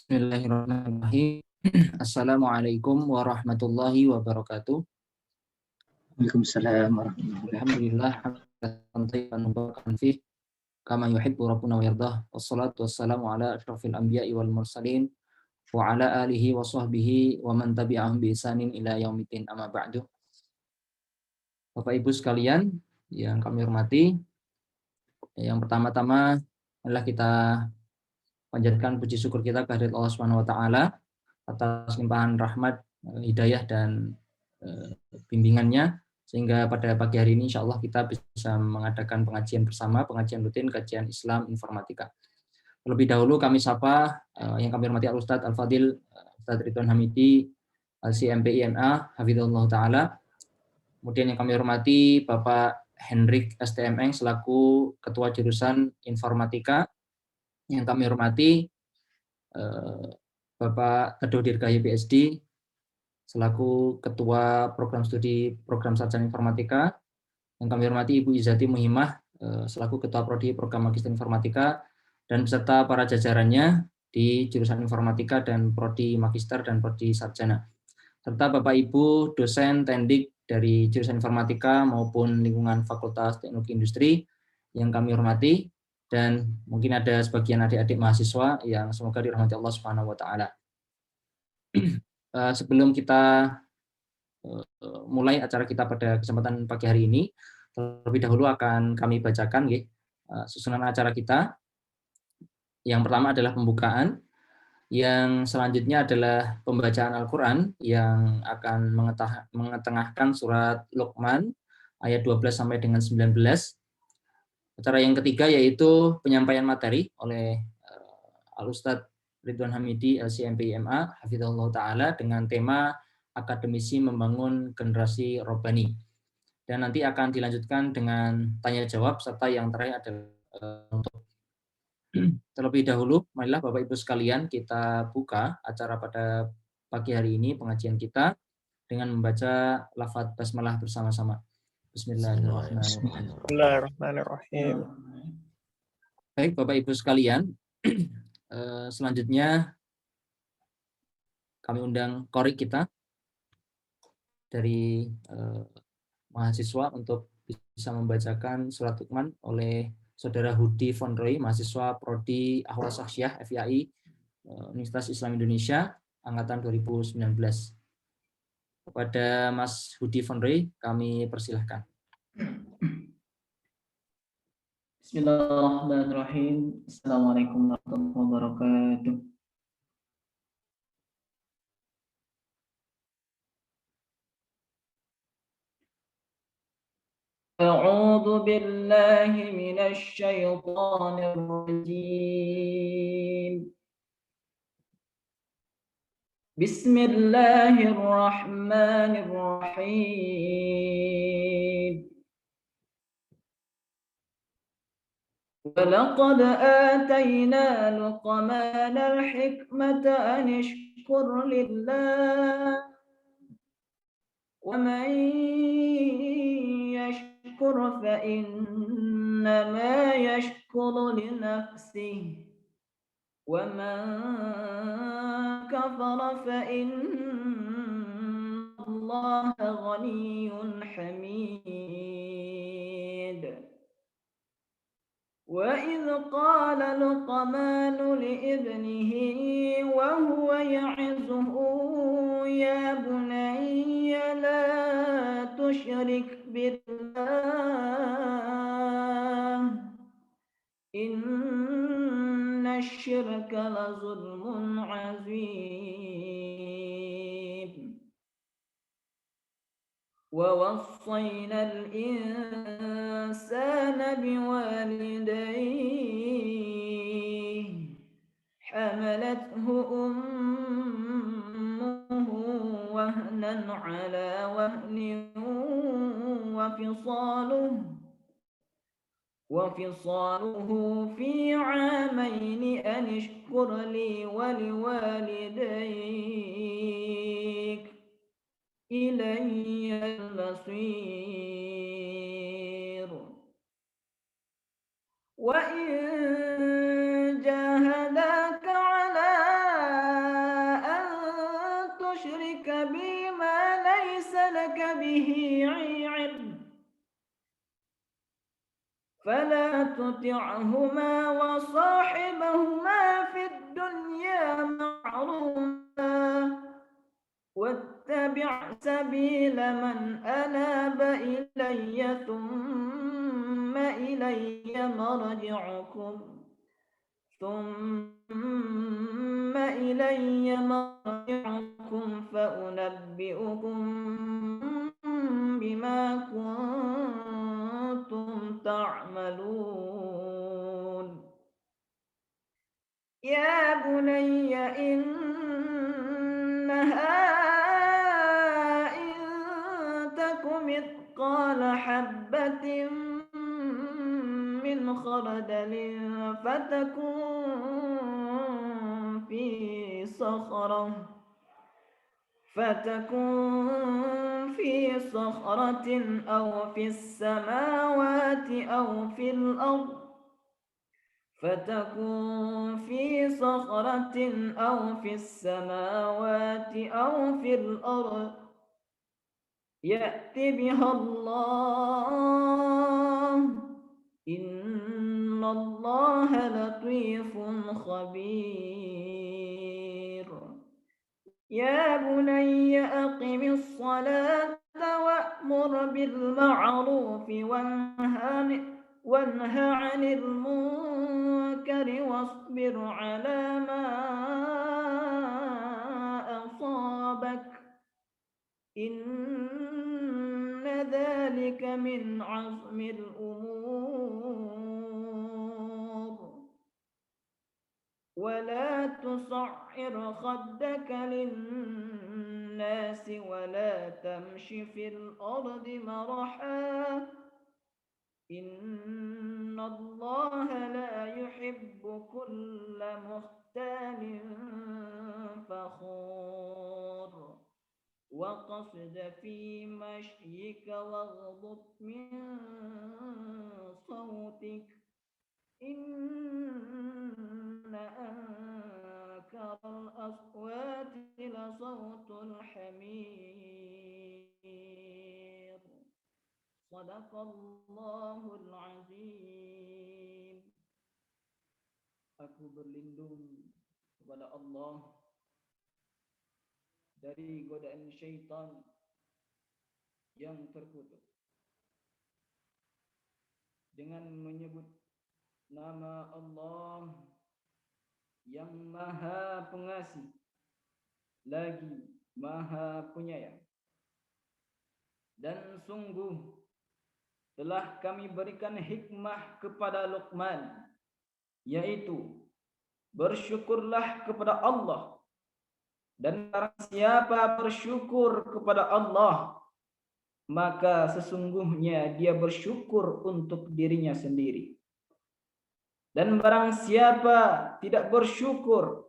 Bismillahirrahmanirrahim. Assalamualaikum warahmatullahi wabarakatuh. Waalaikumsalam warahmatullahi wabarakatuh. Alhamdulillah, hamdan thayyiban mubarakan fih, kama yuhibbu rabbuna wa yardah. Wassalatu wassalamu ala asyrafil anbiya'i wal mursalin wa ala alihi wa sahbihi wa man tabi'ahum bi ihsanin ila yaumiddin, amma ba'du. Bapak Ibu sekalian yang kami hormati, yang pertama-tama adalah kita panjatkan puji syukur kita kehadirat Allah Subhanahu wa taala atas limpahan rahmat, hidayah dan bimbingannya, sehingga pada pagi hari ini insya Allah kita bisa mengadakan pengajian bersama, pengajian rutin kajian Islam Informatika. Terlebih dahulu kami sapa yang kami hormati Al-Ustadz Al-Fadil Ustadz Ridwan Hamidi CMPIMA Hafizahullah Ta'ala. Kemudian yang kami hormati Bapak Hendrik STMN selaku Ketua Jurusan Informatika. Yang kami hormati Bapak Teduh Dirgahayu PhD selaku Ketua Program Studi Program Sarjana Informatika. Yang kami hormati Ibu Izati Muhimah selaku Ketua Prodi Program Magister Informatika dan beserta para jajarannya di jurusan Informatika dan Prodi Magister dan Prodi Sarjana. Serta Bapak Ibu dosen tendik dari jurusan Informatika maupun lingkungan Fakultas Teknologi Industri yang kami hormati, dan mungkin ada sebagian adik-adik mahasiswa yang semoga dirahmati Allah Subhanahu wa taala. Sebelum kita mulai acara kita pada kesempatan pagi hari ini, terlebih dahulu akan kami bacakan susunan acara kita. Yang pertama adalah pembukaan, yang selanjutnya adalah pembacaan Al-Quran yang akan mengetengahkan surat Luqman ayat 12 sampai dengan 19. Acara yang ketiga yaitu penyampaian materi oleh Al-Ustadz Ridwan Hamidi LCMPIMA Hafizahullah Ta'ala dengan tema Akademisi Membangun Generasi Robbani. Dan nanti akan dilanjutkan dengan tanya jawab serta yang terakhir adalah untuk terlebih dahulu, marilah Bapak Ibu sekalian kita buka acara pada pagi hari ini pengajian kita dengan membaca lafaz basmalah bersama-sama. Bismillahirrahmanirrahim. Bismillahirrahmanirrahim. Baik Bapak Ibu sekalian, selanjutnya kami undang korik kita dari mahasiswa untuk bisa membacakan surat Luqman oleh Saudara Hudi Fonroy, mahasiswa Prodi Ahwal Syakhsiyah FIAI Universitas Islam Indonesia angkatan 2019. Kepada Mas Hudi Fonroy kami persilahkan. Bismillahirrahmanirrahim. Assalamualaikum warahmatullahi wabarakatuh. أعوذ بالله من الشيطان الرجيم. بسم الله الرحمن الرحيم. ولقد آتينا لقمان الحكمة أن اشكر لله ومن يشكر فإنما يشكر لنفسه ومن كفر فإن الله غني حميد. وإذ قال لقمان لابنه وهو يعظه يا بني لا تشرك بالله إن الشرك لظلم عظيم. ووصينا الإنسان بوالديه حملته أمه وهنا على وهن وفصاله في عامين أن اشكر لي ولوالديك إلي المصير. وإن جاهداك على به علم فلا تطعهما وصاحبهما في الدنيا معروفا واتبع سبيل من أناب إلي ثم إلي مرجعكم فأنبئكم بما كنتم تعملون يا بني إنها إن تك مثقال حبة من خردل فتكن في صخرة أو في السماوات أو في الأرض يأت بها الله إن الله لطيف خبير يا بني أقم الصلاة وأمر بالمعروف وانه عن المنكر واصبر على ما أصابك إن ذلك من عزم الأمور ولا تصعر خدك للناس ولا تمش في الأرض مرحا إن الله لا يحب كل مختال فخور وقصد في مشيك واغضض من صوتك إن أنكر الأصوات لصوت الحمير صدق الله العظيم. Aku berlindung kepada Allah dari godaan syaitan yang terkutuk dengan menyebut nama Allah yang Maha Pengasih lagi Maha Penyayang. Dan sungguh telah kami berikan hikmah kepada Luqman, yaitu bersyukurlah kepada Allah, dan barang siapa bersyukur kepada Allah maka sesungguhnya dia bersyukur untuk dirinya sendiri. Dan barang siapa tidak bersyukur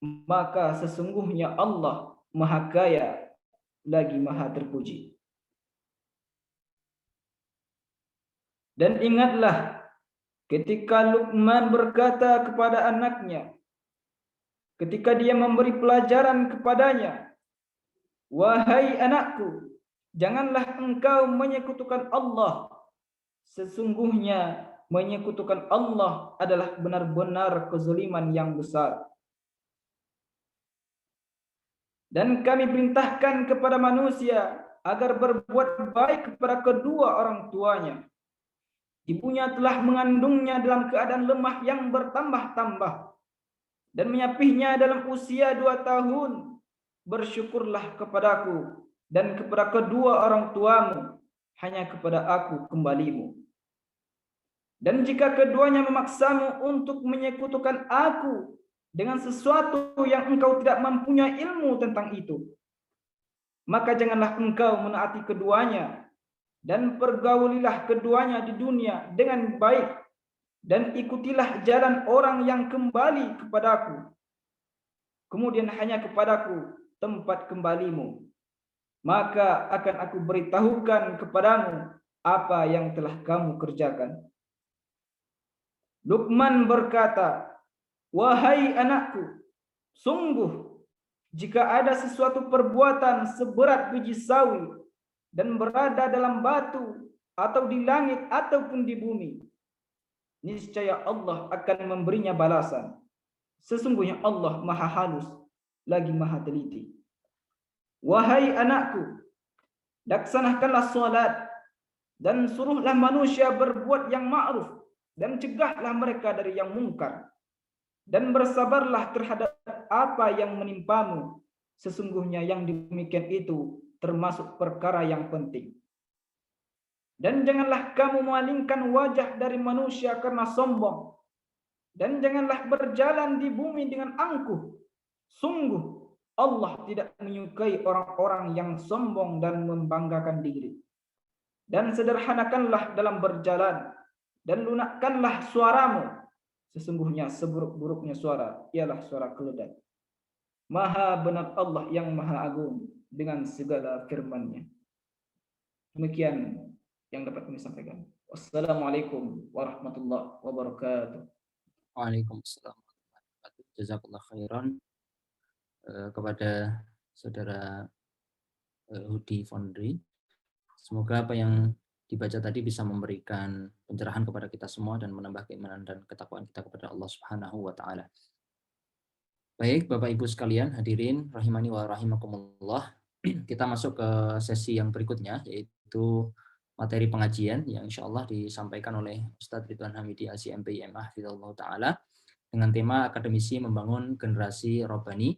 maka sesungguhnya Allah Maha Kaya lagi Maha Terpuji. Dan ingatlah ketika Luqman berkata kepada anaknya, ketika dia memberi pelajaran kepadanya, "Wahai anakku, janganlah engkau menyekutukan Allah. Sesungguhnya menyekutukan Allah adalah benar-benar kezaliman yang besar. Dan kami perintahkan kepada manusia agar berbuat baik kepada kedua orang tuanya. Ibunya telah mengandungnya dalam keadaan lemah yang bertambah-tambah dan menyapihnya dalam usia 2 tahun. Bersyukurlah kepadaku dan kepada kedua orang tuamu, hanya kepada aku kembalimu. Dan jika keduanya memaksamu untuk menyekutukan aku dengan sesuatu yang engkau tidak mempunyai ilmu tentang itu, maka janganlah engkau menaati keduanya, dan pergaulilah keduanya di dunia dengan baik, dan ikutilah jalan orang yang kembali kepadaku. Kemudian hanya kepadaku tempat kembalimu, maka akan aku beritahukan kepadamu apa yang telah kamu kerjakan." Luqman berkata, "Wahai anakku, sungguh jika ada sesuatu perbuatan seberat biji sawi dan berada dalam batu atau di langit ataupun di bumi, niscaya Allah akan memberinya balasan. Sesungguhnya Allah Maha Halus lagi Maha Teliti. Wahai anakku, laksanakanlah salat dan suruhlah manusia berbuat yang ma'ruf dan cegahlah mereka dari yang mungkar. Dan bersabarlah terhadap apa yang menimpamu. Sesungguhnya yang demikian itu termasuk perkara yang penting. Dan janganlah kamu memalingkan wajah dari manusia karena sombong. Dan janganlah berjalan di bumi dengan angkuh. Sungguh Allah tidak menyukai orang-orang yang sombong dan membanggakan diri. Dan sederhanakanlah dalam berjalan. Dan lunakkanlah suaramu. Sesungguhnya seburuk-buruknya suara ialah suara keledai. Maha benar Allah yang Maha Agung dengan segala firman-Nya. Demikian yang dapat kami sampaikan. Wassalamualaikum warahmatullahi wabarakatuh. Waalaikumsalam warahmatullahi wabarakatuh. Jazakallah khairan kepada saudara Hudi Fondri. Semoga apa yang dibaca tadi bisa memberikan pencerahan kepada kita semua dan menambah keimanan dan ketakwaan kita kepada Allah Subhanahu wa taala. Baik, Bapak Ibu sekalian, hadirin rahimani wa rahimakumullah. Kita masuk ke sesi yang berikutnya, yaitu materi pengajian yang insya Allah disampaikan oleh Ustadz Ridwan Hamidi ACMP IMA Hafizahullah Ta'ala dengan tema akademisi membangun generasi Robbani.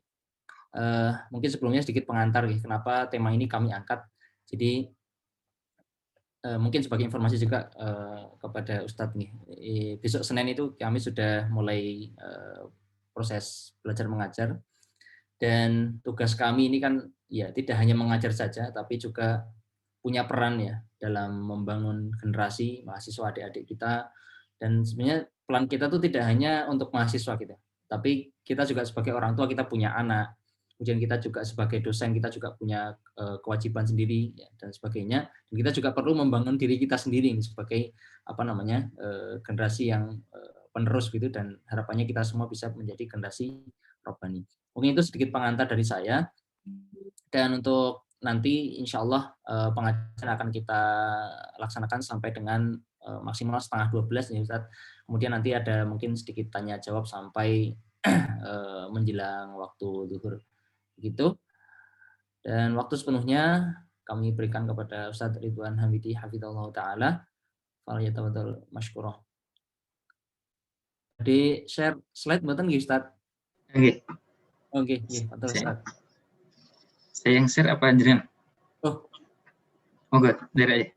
Mungkin sebelumnya sedikit pengantar ya, kenapa tema ini kami angkat. Jadi mungkin sebagai informasi juga kepada Ustadz nih, besok Senin itu kami sudah mulai proses belajar mengajar, dan tugas kami ini kan ya tidak hanya mengajar saja, tapi juga punya peran ya dalam membangun generasi mahasiswa adik-adik kita. Dan sebenarnya peran kita tuh tidak hanya untuk mahasiswa kita, tapi kita juga sebagai orang tua kita punya anak. Kemudian kita juga sebagai dosen kita juga punya kewajiban sendiri ya, dan sebagainya. Dan kita juga perlu membangun diri kita sendiri sebagai generasi yang penerus gitu, dan harapannya kita semua bisa menjadi generasi Robbani. Mungkin itu sedikit pengantar dari saya. Dan untuk nanti insya Allah pengajian akan kita laksanakan sampai dengan maksimal 11:30 nih Ustadz. Kemudian nanti ada mungkin sedikit tanya jawab sampai menjelang waktu zuhur. Begitu. Dan waktu sepenuhnya kami berikan kepada Ustadz Ridwan Hamidi Hafizahullah Ta'ala. Falyatafaddal mashkurah. Jadi share slide mboten nggih Ustadz? Oke. Oke, betul Ustadz. Saya yang share apa jenengan? Oh, enggak, dari aja.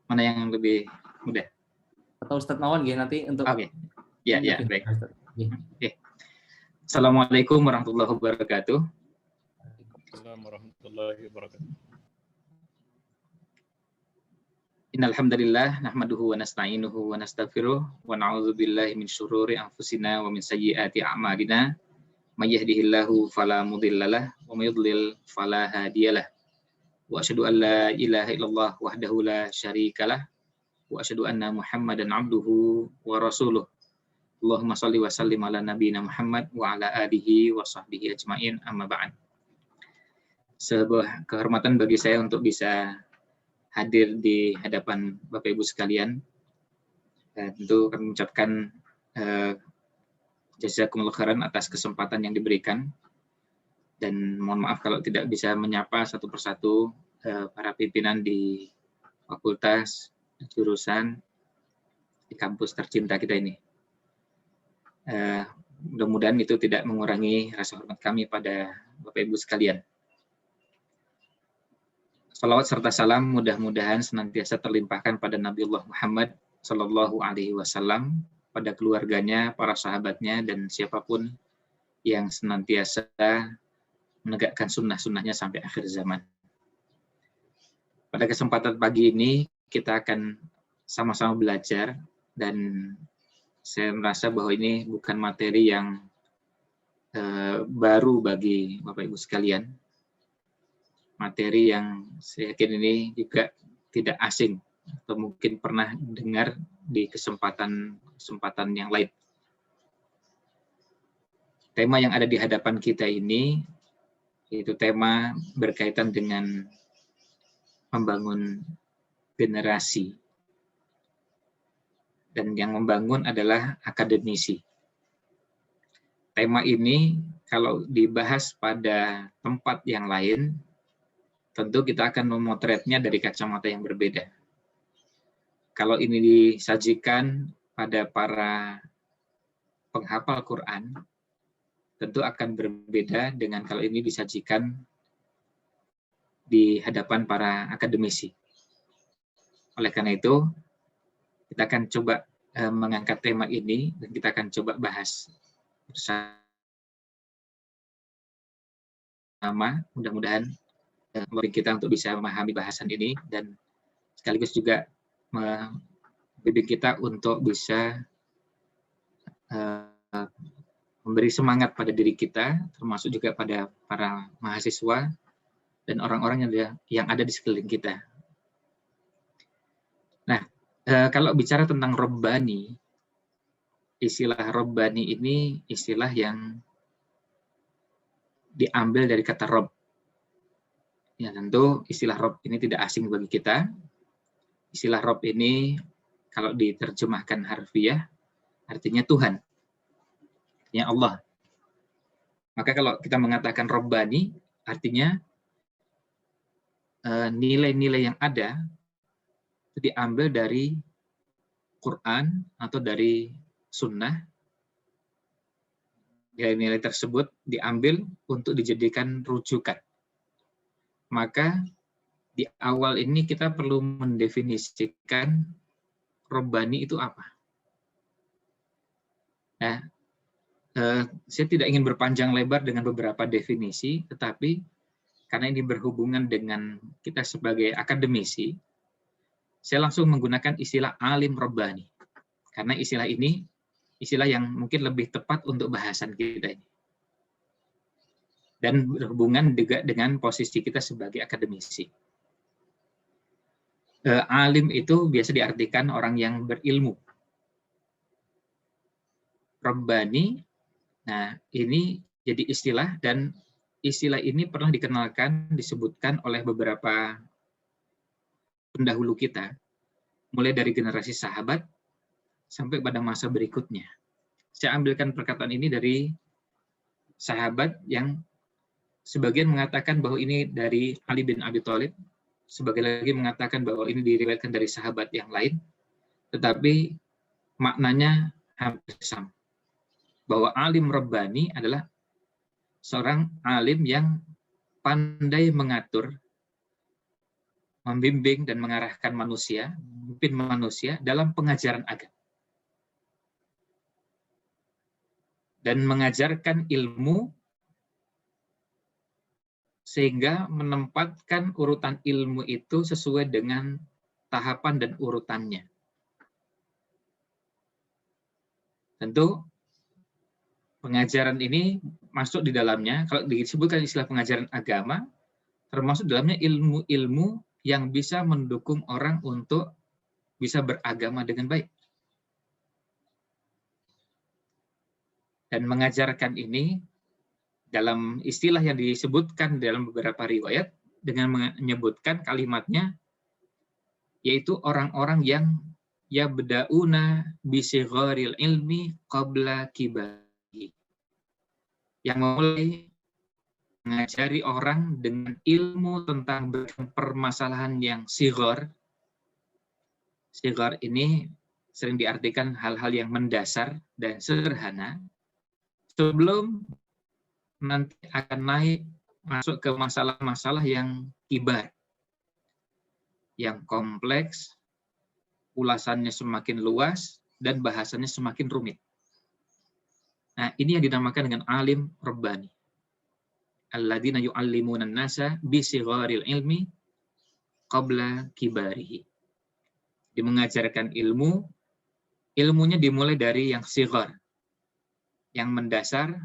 Mana yang lebih mudah? Atau Ustadz Mawan nggih nanti untuk. Oke. Ya, baik. Oke. Assalamualaikum warahmatullahi wabarakatuh. Assalamualaikum warahmatullahi wabarakatuh. Innal hamdalillah nahmaduhu wa nasta'inuhu wa nastaghfiruh wa na'udzu billahi min syururi anfusina wa min sayyiati a'malina. May yahdihillahu fala mudhillalah wa may yudlil fala hadiyalah. Wa asyhadu an la ilaha illallah wahdahu la syarikalah wa asyhadu anna Muhammadan abduhu wa rasuluh. Allahumma shalli wa sallim ala nabiyyina Muhammad wa ala alihi wa sahbihi ajmain, amma ba'd. Sebuah kehormatan bagi saya untuk bisa hadir di hadapan Bapak Ibu sekalian. Tentu kami mengucapkan jazakumullah khairan atas kesempatan yang diberikan, dan mohon maaf kalau tidak bisa menyapa satu persatu para pimpinan di fakultas, jurusan di kampus tercinta kita ini. Mudah-mudahan itu tidak mengurangi rasa hormat kami pada Bapak Ibu sekalian. Salawat serta salam mudah-mudahan senantiasa terlimpahkan pada Nabiullah Muhammad Sallallahu Alaihi Wasallam, pada keluarganya, para sahabatnya, dan siapapun yang senantiasa menegakkan sunnah-sunnahnya sampai akhir zaman. Pada kesempatan pagi ini kita akan sama-sama belajar, dan saya merasa bahwa ini bukan materi yang baru bagi Bapak Ibu sekalian. Materi yang saya yakin ini juga tidak asing atau mungkin pernah dengar di kesempatan yang lain. Tema yang ada di hadapan kita ini yaitu tema berkaitan dengan membangun generasi. Dan yang membangun adalah akademisi. Tema ini kalau dibahas pada tempat yang lain, tentu kita akan memotretnya dari kacamata yang berbeda. Kalau ini disajikan pada para penghafal Quran, tentu akan berbeda dengan kalau ini disajikan di hadapan para akademisi. Oleh karena itu, kita akan coba mengangkat tema ini dan kita akan coba bahas bersama. Mudah-mudahan membimbing kita untuk bisa memahami bahasan ini dan sekaligus juga membimbing kita untuk bisa memberi semangat pada diri kita, termasuk juga pada para mahasiswa dan orang-orang yang ada di sekeliling kita. Nah, kalau bicara tentang Rabbani, istilah Rabbani ini istilah yang diambil dari kata Rabb. Ya, tentu istilah Rabb ini tidak asing bagi kita. Istilah Rabb ini kalau diterjemahkan harfiah artinya Tuhan, artinya Allah. Maka kalau kita mengatakan Rabbani artinya nilai-nilai yang ada itu diambil dari Quran atau dari Sunnah. Nilai-nilai tersebut diambil untuk dijadikan rujukan. Maka di awal ini kita perlu mendefinisikan Rabbani itu apa. Nah, saya tidak ingin berpanjang lebar dengan beberapa definisi, tetapi karena ini berhubungan dengan kita sebagai akademisi, saya langsung menggunakan istilah alim Rabbani. Karena istilah ini istilah yang mungkin lebih tepat untuk bahasan kita ini. Dan berhubungan juga dengan posisi kita sebagai akademisi. Alim itu biasa diartikan orang yang berilmu. Rabbani, nah ini jadi istilah dan istilah ini pernah dikenalkan, disebutkan oleh beberapa pendahulu kita, mulai dari generasi sahabat sampai pada masa berikutnya. Saya ambilkan perkataan ini dari sahabat yang sebagian mengatakan bahwa ini dari Ali bin Abi Thalib, sebagian lagi mengatakan bahwa ini diriwayatkan dari sahabat yang lain, tetapi maknanya hampir sama. Bahwa alim Rabbani adalah seorang alim yang pandai mengatur, membimbing dan mengarahkan manusia, memimpin manusia dalam pengajaran agama. Dan mengajarkan ilmu sehingga menempatkan urutan ilmu itu sesuai dengan tahapan dan urutannya. Tentu pengajaran ini masuk di dalamnya, kalau disebutkan istilah pengajaran agama, termasuk dalamnya ilmu-ilmu yang bisa mendukung orang untuk bisa beragama dengan baik. Dan mengajarkan ini dalam istilah yang disebutkan dalam beberapa riwayat dengan menyebutkan kalimatnya, yaitu orang-orang yang yabda'una bisigharil ilmi qabla kibari, yang mulai mengajari orang dengan ilmu tentang permasalahan yang sighar. Sighar ini sering diartikan hal-hal yang mendasar dan sederhana, sebelum nanti akan naik masuk ke masalah-masalah yang kibar, yang kompleks, ulasannya semakin luas, dan bahasannya semakin rumit. Nah, ini yang dinamakan dengan alim Rabbani. Alladzina yu'allimuna an-nasa bisigharil ilmi qabla kibarihi. Dia mengajarkan ilmu, ilmunya dimulai dari yang sighar, yang mendasar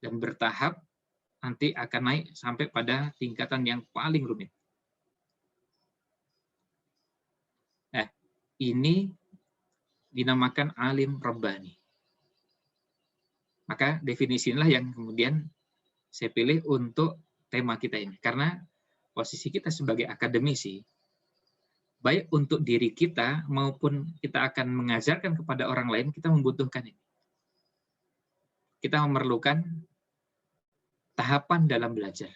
dan bertahap, nanti akan naik sampai pada tingkatan yang paling rumit. Nah, ini dinamakan alim Rabbani. Maka definisi inilah yang kemudian saya pilih untuk tema kita ini. Karena posisi kita sebagai akademisi, baik untuk diri kita maupun kita akan mengajarkan kepada orang lain, kita membutuhkan ini. Kita memerlukan tahapan dalam belajar.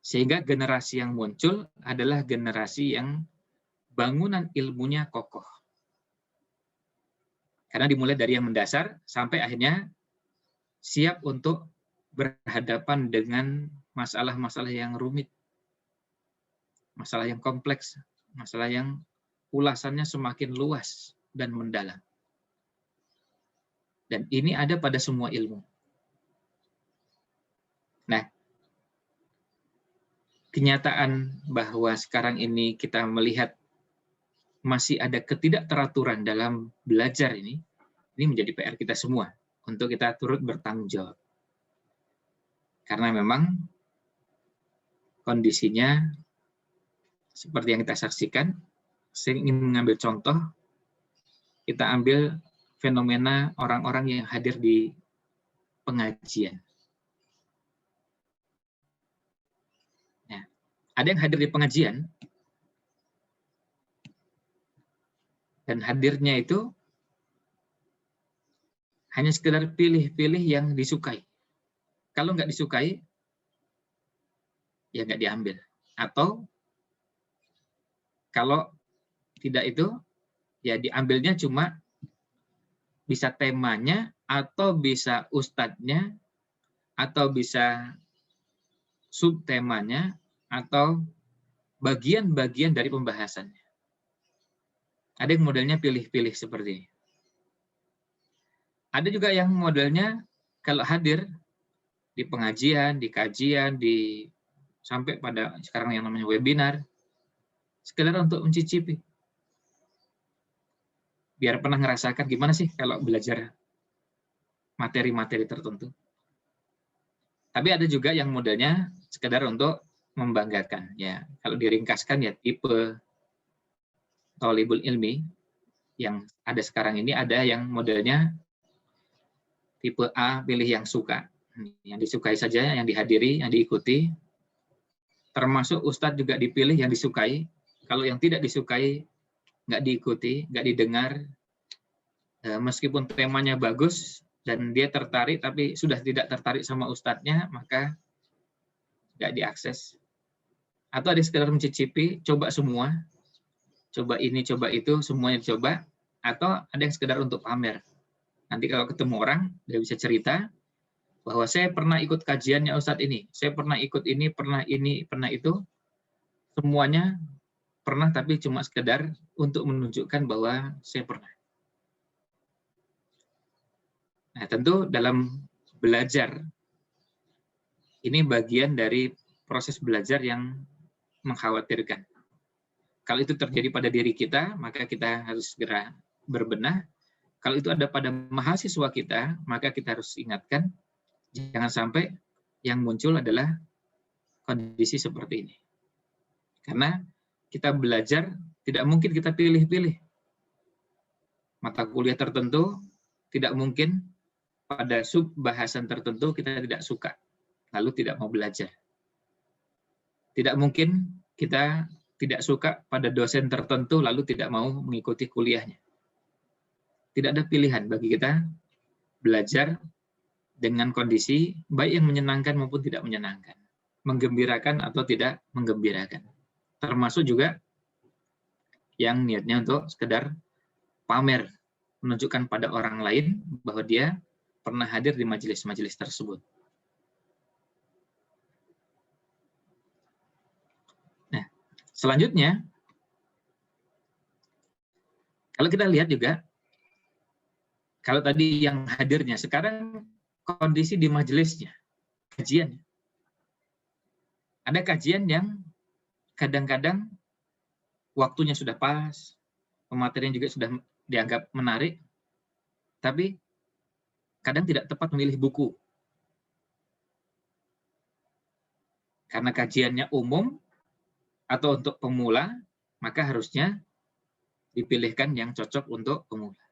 Sehingga generasi yang muncul adalah generasi yang bangunan ilmunya kokoh. Karena dimulai dari yang mendasar sampai akhirnya siap untuk berhadapan dengan masalah-masalah yang rumit, masalah yang kompleks, masalah yang ulasannya semakin luas dan mendalam. Dan ini ada pada semua ilmu. Nah, kenyataan bahwa sekarang ini kita melihat masih ada ketidakteraturan dalam belajar ini menjadi PR kita semua untuk kita turut bertanggung jawab. Karena memang kondisinya seperti yang kita saksikan. Saya ingin mengambil contoh, kita ambil fenomena orang-orang yang hadir di pengajian. Nah, ada yang hadir di pengajian, dan hadirnya itu hanya sekedar pilih-pilih yang disukai. Kalau nggak disukai, ya nggak diambil. Atau kalau tidak itu, ya diambilnya cuma bisa temanya, atau bisa ustadznya, atau bisa subtemanya, atau bagian-bagian dari pembahasannya. Ada yang modelnya pilih-pilih seperti ini. Ada juga yang modelnya kalau hadir di pengajian, di kajian, sampai pada sekarang yang namanya webinar, sekedar untuk mencicipi. Biar pernah ngerasakan gimana sih kalau belajar materi-materi tertentu. Tapi ada juga yang modelnya sekedar untuk membanggakan. Ya, kalau diringkaskan ya tipe thalibul ilmi yang ada sekarang ini, ada yang modelnya tipe A, pilih yang suka. Yang disukai saja, yang dihadiri, yang diikuti. Termasuk ustadz juga dipilih yang disukai. Kalau yang tidak disukai, nggak diikuti, nggak didengar. Meskipun temanya bagus dan dia tertarik, tapi sudah tidak tertarik sama ustadznya, maka nggak diakses. Atau ada sekedar mencicipi, coba semua, coba ini, coba itu, semuanya dicoba. Atau ada yang sekedar untuk pamer. Nanti kalau ketemu orang, dia bisa cerita bahwa saya pernah ikut kajiannya ustadz ini, saya pernah ikut ini, pernah itu. Semuanya pernah, tapi cuma sekedar untuk menunjukkan bahwa saya pernah. Nah, tentu dalam belajar, ini bagian dari proses belajar yang mengkhawatirkan. Kalau itu terjadi pada diri kita, maka kita harus segera berbenah. Kalau itu ada pada mahasiswa kita, maka kita harus ingatkan, jangan sampai yang muncul adalah kondisi seperti ini. Karena kita belajar, tidak mungkin kita pilih-pilih. Mata kuliah tertentu, tidak mungkin pada sub bahasan tertentu kita tidak suka, lalu tidak mau belajar. Tidak mungkin kita tidak suka pada dosen tertentu, lalu tidak mau mengikuti kuliahnya. Tidak ada pilihan bagi kita belajar dengan kondisi baik yang menyenangkan maupun tidak menyenangkan, menggembirakan atau tidak menggembirakan. Termasuk juga yang niatnya untuk sekedar pamer, menunjukkan pada orang lain bahwa dia pernah hadir di majelis-majelis tersebut. Nah, selanjutnya, kalau kita lihat juga, kalau tadi yang hadirnya, sekarang kondisi di majelisnya, kajian. Ada kajian yang kadang-kadang waktunya sudah pas, pematerian juga sudah dianggap menarik, tapi kadang tidak tepat memilih buku. Karena kajiannya umum atau untuk pemula, maka harusnya dipilihkan yang cocok untuk pemula.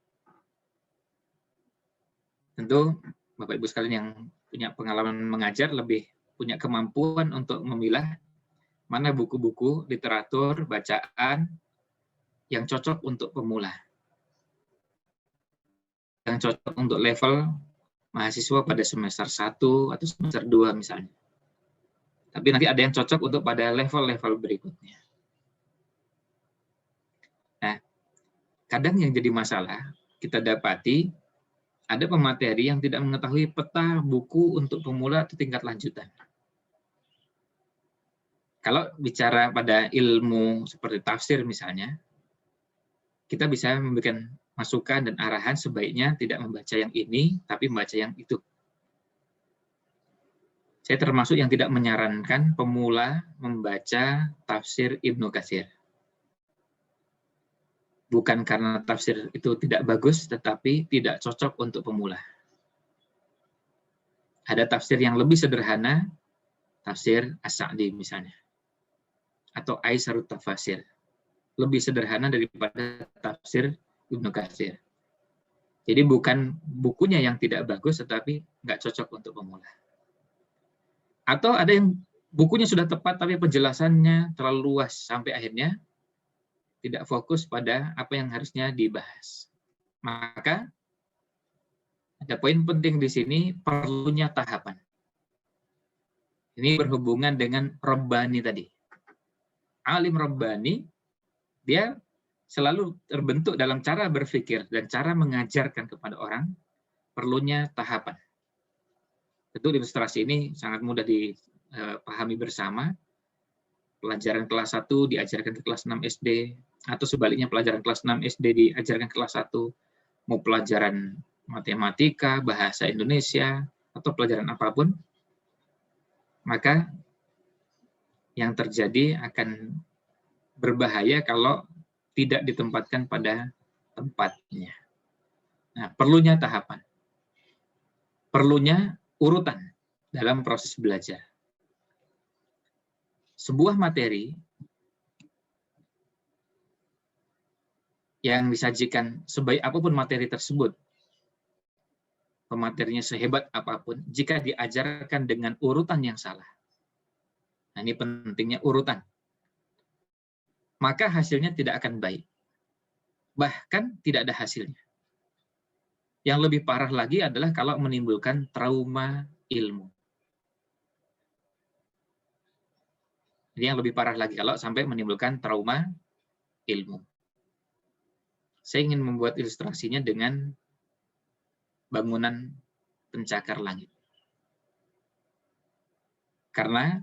Tentu Bapak Ibu sekalian yang punya pengalaman mengajar, lebih punya kemampuan untuk memilah mana buku-buku, literatur, bacaan yang cocok untuk pemula, yang cocok untuk level mahasiswa pada semester 1 atau semester 2 misalnya. Tapi nanti ada yang cocok untuk pada level-level berikutnya. Nah, kadang yang jadi masalah kita dapati ada pemateri yang tidak mengetahui peta buku untuk pemula atau tingkat lanjutan. Kalau bicara pada ilmu seperti tafsir misalnya, kita bisa memberikan masukan dan arahan sebaiknya tidak membaca yang ini, tapi membaca yang itu. Saya termasuk yang tidak menyarankan pemula membaca tafsir Ibnu Katsir. Bukan karena tafsir itu tidak bagus, tetapi tidak cocok untuk pemula. Ada tafsir yang lebih sederhana, tafsir As-Sa'di misalnya, atau Aisarut Tafasir. Lebih sederhana daripada tafsir Ibnu Katsir. Jadi bukan bukunya yang tidak bagus, tetapi nggak cocok untuk pemula. Atau ada yang bukunya sudah tepat, tapi penjelasannya terlalu luas, sampai akhirnya tidak fokus pada apa yang harusnya dibahas. Maka ada poin penting di sini, perlunya tahapan. Ini berhubungan dengan Rabbani tadi. Alim Rabbani, dia selalu terbentuk dalam cara berpikir dan cara mengajarkan kepada orang, perlunya tahapan. Tentu ilustrasi ini sangat mudah dipahami bersama. Pelajaran kelas 1 diajarkan ke kelas 6 SD, atau sebaliknya pelajaran kelas 6 SD diajarkan ke kelas 1, mau pelajaran matematika, bahasa Indonesia, atau pelajaran apapun, maka yang terjadi akan berbahaya kalau tidak ditempatkan pada tempatnya. Nah, perlunya tahapan. Perlunya urutan dalam proses belajar. Sebuah materi yang disajikan sebaik apapun materi tersebut, pematerinya sehebat apapun, jika diajarkan dengan urutan yang salah. Nah, ini pentingnya urutan. Maka hasilnya tidak akan baik. Bahkan tidak ada hasilnya. Yang lebih parah lagi adalah kalau menimbulkan trauma ilmu. Ini yang lebih parah lagi kalau sampai menimbulkan trauma ilmu. Saya ingin membuat ilustrasinya dengan bangunan pencakar langit. Karena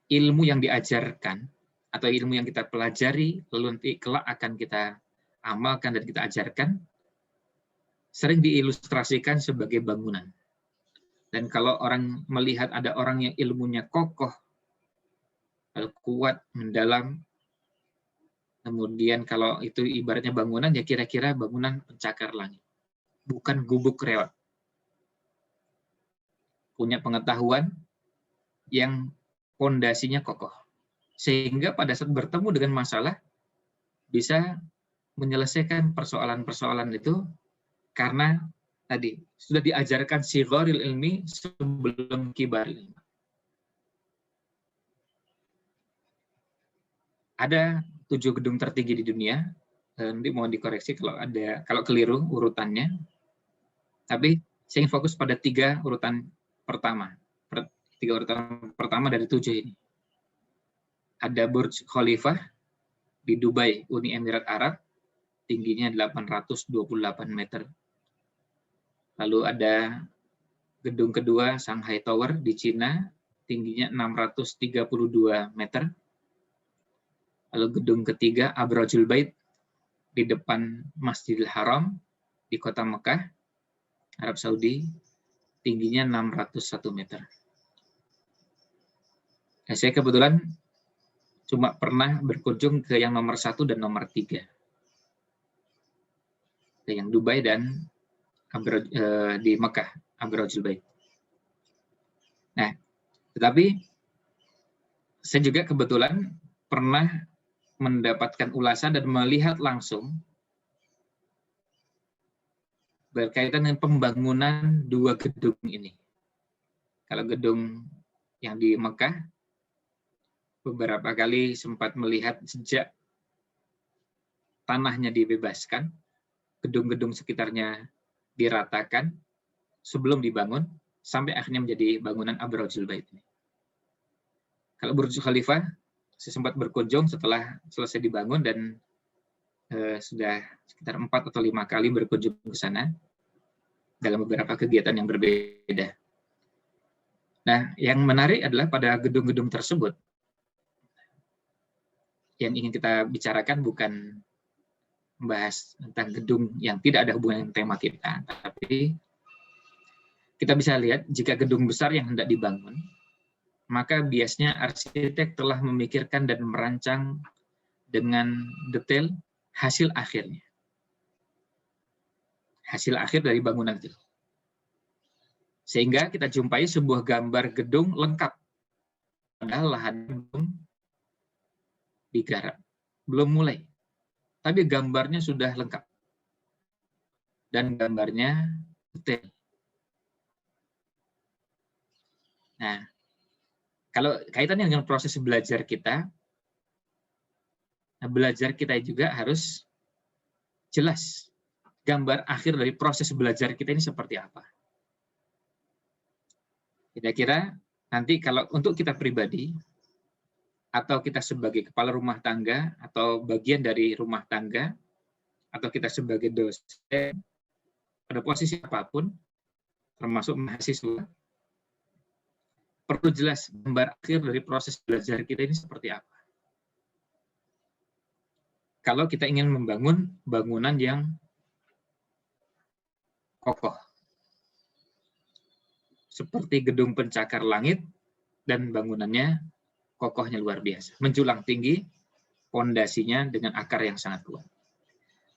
ilmu yang diajarkan atau ilmu yang kita pelajari lalu nanti kelak akan kita amalkan dan kita ajarkan sering diilustrasikan sebagai bangunan. Dan kalau orang melihat ada orang yang ilmunya kokoh, kuat, mendalam, kemudian kalau itu ibaratnya bangunan, ya kira-kira bangunan pencakar langit. Bukan gubuk reot. Punya pengetahuan yang fondasinya kokoh. Sehingga pada saat bertemu dengan masalah, bisa menyelesaikan persoalan-persoalan itu karena tadi sudah diajarkan sigharil ilmi sebelum kibaril ilmi. Ada 7 gedung tertinggi di dunia. Nanti mau dikoreksi kalau keliru urutannya. Tapi saya ingin fokus pada 3 urutan pertama. 3 urutan pertama dari 7 ini. Ada Burj Khalifah di Dubai, Uni Emirat Arab, tingginya 828 meter. Lalu ada gedung kedua Shanghai Tower di Cina, tingginya 632 meter. Lalu gedung ketiga Abrajul Bait di depan Masjidil Haram di kota Mekah, Arab Saudi, tingginya 601 meter. Nah, saya kebetulan cuma pernah berkunjung ke yang nomor 1 dan nomor 3. Yang Dubai dan di Mekah, Abrajul Bait. Nah, tetapi saya juga kebetulan pernah mendapatkan ulasan dan melihat langsung berkaitan dengan pembangunan 2 gedung ini. Kalau gedung yang di Mekah, beberapa kali sempat melihat sejak tanahnya dibebaskan, gedung-gedung sekitarnya diratakan sebelum dibangun, sampai akhirnya menjadi bangunan Abrajul Bait. Kalau Burj Khalifah, saya sempat berkunjung setelah selesai dibangun dan sudah sekitar 4 atau 5 kali berkunjung ke sana dalam beberapa kegiatan yang berbeda. Nah, yang menarik adalah pada gedung-gedung tersebut, yang ingin kita bicarakan bukan membahas tentang gedung yang tidak ada hubungan dengan tema kita, tapi kita bisa lihat jika gedung besar yang hendak dibangun, maka biasanya arsitek telah memikirkan dan merancang dengan detail hasil akhirnya. Hasil akhir dari bangunan itu. Sehingga kita jumpai sebuah gambar gedung lengkap. Padahal lahan gedung digarap. Belum mulai. Tapi gambarnya sudah lengkap. Dan gambarnya detail. Nah, kalau kaitannya dengan proses belajar kita, belajar kita juga harus jelas gambar akhir dari proses belajar kita ini seperti apa. Kira-kira nanti kalau untuk kita pribadi, atau kita sebagai kepala rumah tangga, atau bagian dari rumah tangga, atau kita sebagai dosen, pada posisi apapun, termasuk mahasiswa, perlu jelas gambar akhir dari proses belajar kita ini seperti apa. Kalau kita ingin membangun bangunan yang kokoh, seperti gedung pencakar langit, dan bangunannya kokohnya luar biasa, menjulang tinggi, fondasinya dengan akar yang sangat kuat.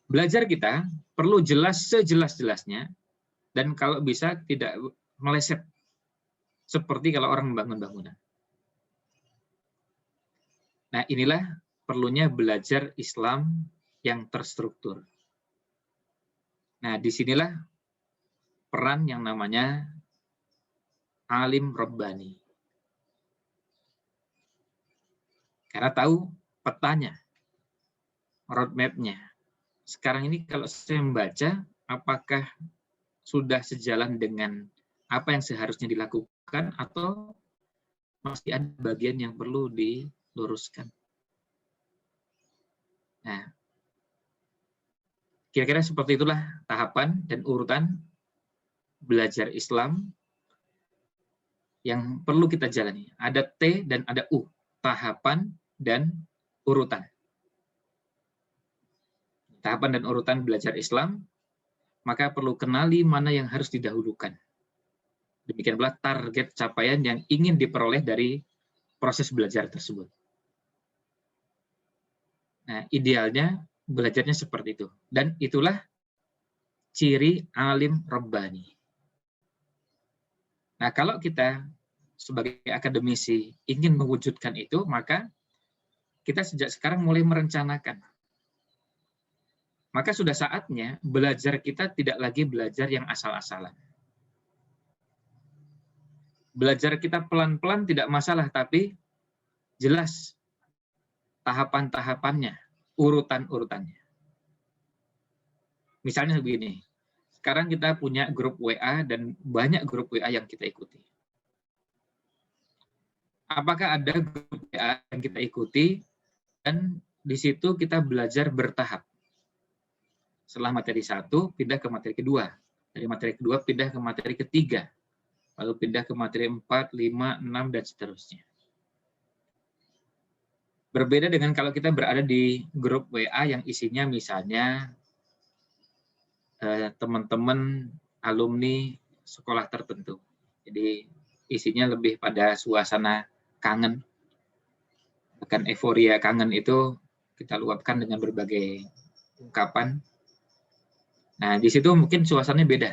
Belajar kita perlu jelas sejelas-jelasnya, dan kalau bisa tidak meleset, seperti kalau orang membangun bangunan. Nah, inilah perlunya belajar Islam yang terstruktur. Nah, disinilah peran yang namanya alim Rabbani. Karena tahu petanya, roadmap-nya. Sekarang ini kalau saya membaca, apakah sudah sejalan dengan apa yang seharusnya dilakukan atau masih ada bagian yang perlu diluruskan. Nah, kira-kira seperti itulah tahapan dan urutan belajar Islam yang perlu kita jalani. Ada T dan ada U, tahapan dan urutan. Tahapan dan urutan belajar Islam, maka perlu kenali mana yang harus didahulukan. Demikian pula target capaian yang ingin diperoleh dari proses belajar tersebut. Nah, idealnya belajarnya seperti itu. Dan itulah ciri alim Rabbani. Nah, kalau kita sebagai akademisi ingin mewujudkan itu, maka kita sejak sekarang mulai merencanakan. Maka sudah saatnya belajar kita tidak lagi belajar yang asal-asalan. Belajar kita pelan-pelan tidak masalah, tapi jelas tahapan-tahapannya, urutan-urutannya. Misalnya begini, sekarang kita punya grup WA dan banyak grup WA yang kita ikuti. Apakah ada grup WA yang kita ikuti dan di situ kita belajar bertahap? Setelah materi 1, pindah ke materi kedua. Dari materi kedua, pindah ke materi ketiga. Lalu pindah ke materi 4, 5, 6, dan seterusnya. Berbeda dengan kalau kita berada di grup WA yang isinya misalnya teman-teman alumni sekolah tertentu. Jadi isinya lebih pada suasana kangen. Bahkan euforia kangen itu kita luapkan dengan berbagai ungkapan. Nah, di situ mungkin suasananya beda.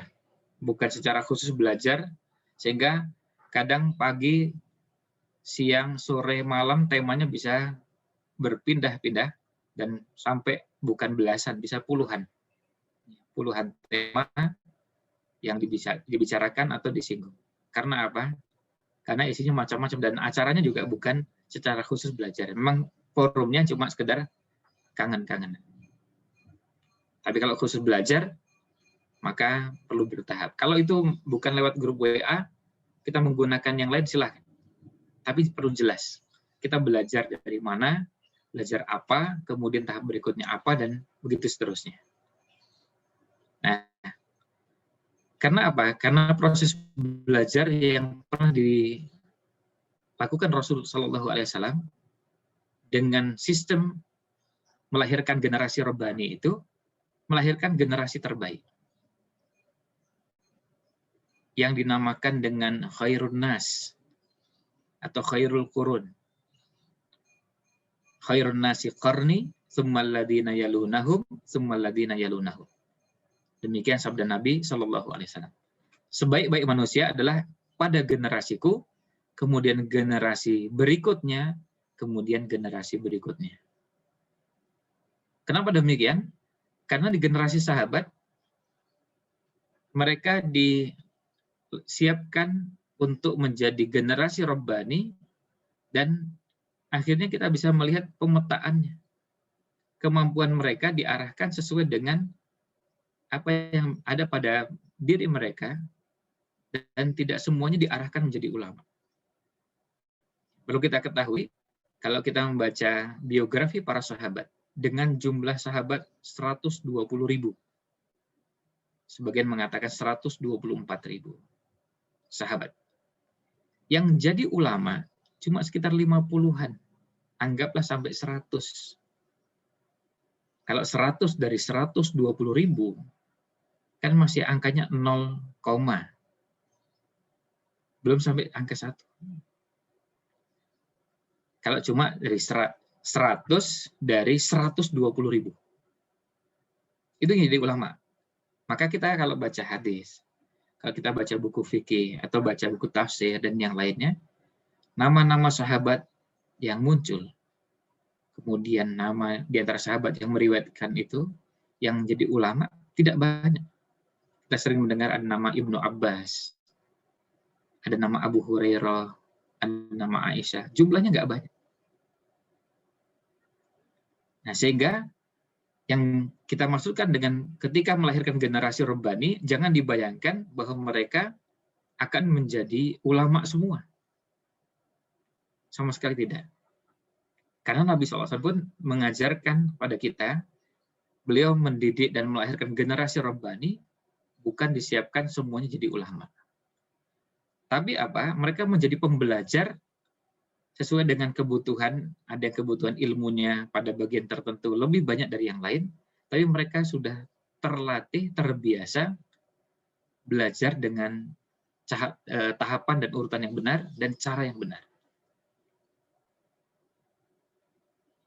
Bukan secara khusus belajar, sehingga kadang pagi, siang, sore, malam temanya bisa berpindah-pindah dan sampai bukan belasan, bisa puluhan. Puluhan tema yang dibicarakan atau disinggung. Karena apa? karena isinya macam-macam dan acaranya juga bukan secara khusus belajar. Memang forumnya cuma sekedar kangen-kangen. Tapi kalau khusus belajar, maka perlu bertahap. Kalau itu bukan lewat grup WA, kita menggunakan yang lain silahkan. Tapi perlu jelas. Kita belajar dari mana, belajar apa, kemudian tahap berikutnya apa, dan begitu seterusnya. Nah, karena apa? Karena proses belajar yang pernah dilakukan Rasul Shallallahu Alaihi Wasallam dengan sistem melahirkan generasi Rabbani itu melahirkan generasi terbaik yang dinamakan dengan khairun nas atau khairul qurun. Khairun nasi qarni, tsummal ladzina yalunahum, tsummal ladzina yalunahum. Demikian sabda Nabi Shallallahu Alaihi Wasallam. Sebaik-baik manusia adalah pada generasiku, kemudian generasi berikutnya, kemudian generasi berikutnya. Kenapa demikian? Karena di generasi sahabat, mereka disiapkan untuk menjadi generasi Rabbani, dan akhirnya kita bisa melihat pemetaannya. Kemampuan mereka diarahkan sesuai dengan apa yang ada pada diri mereka, dan tidak semuanya diarahkan menjadi ulama. Perlu kita ketahui, kalau kita membaca biografi para sahabat, dengan jumlah sahabat 120.000. Sebagian mengatakan 124.000 sahabat. Yang jadi ulama cuma sekitar 50-an. Anggaplah sampai 100. Kalau 100 dari 120.000, kan masih angkanya 0, belum sampai angka 1. Kalau cuma dari 100 dari 120.000. Itu yang jadi ulama. Maka kita kalau baca hadis, kalau kita baca buku fikih, atau baca buku tafsir, dan yang lainnya, nama-nama sahabat yang muncul, kemudian nama di antara sahabat yang meriwayatkan itu, yang jadi ulama, tidak banyak. Kita sering mendengar ada nama Ibnu Abbas, ada nama Abu Hurairah, ada nama Aisyah. Jumlahnya nggak banyak. Nah, sehingga yang kita maksudkan dengan ketika melahirkan generasi Rabbani, jangan dibayangkan bahwa mereka akan menjadi ulama semua. Sama sekali tidak. Karena Nabi SAW pun mengajarkan pada kita, beliau mendidik dan melahirkan generasi Rabbani, bukan disiapkan semuanya jadi ulama. Tapi apa? Mereka menjadi pembelajar sesuai dengan kebutuhan. Ada kebutuhan ilmunya pada bagian tertentu lebih banyak dari yang lain, tapi mereka sudah terlatih, terbiasa belajar dengan tahapan dan urutan yang benar dan cara yang benar.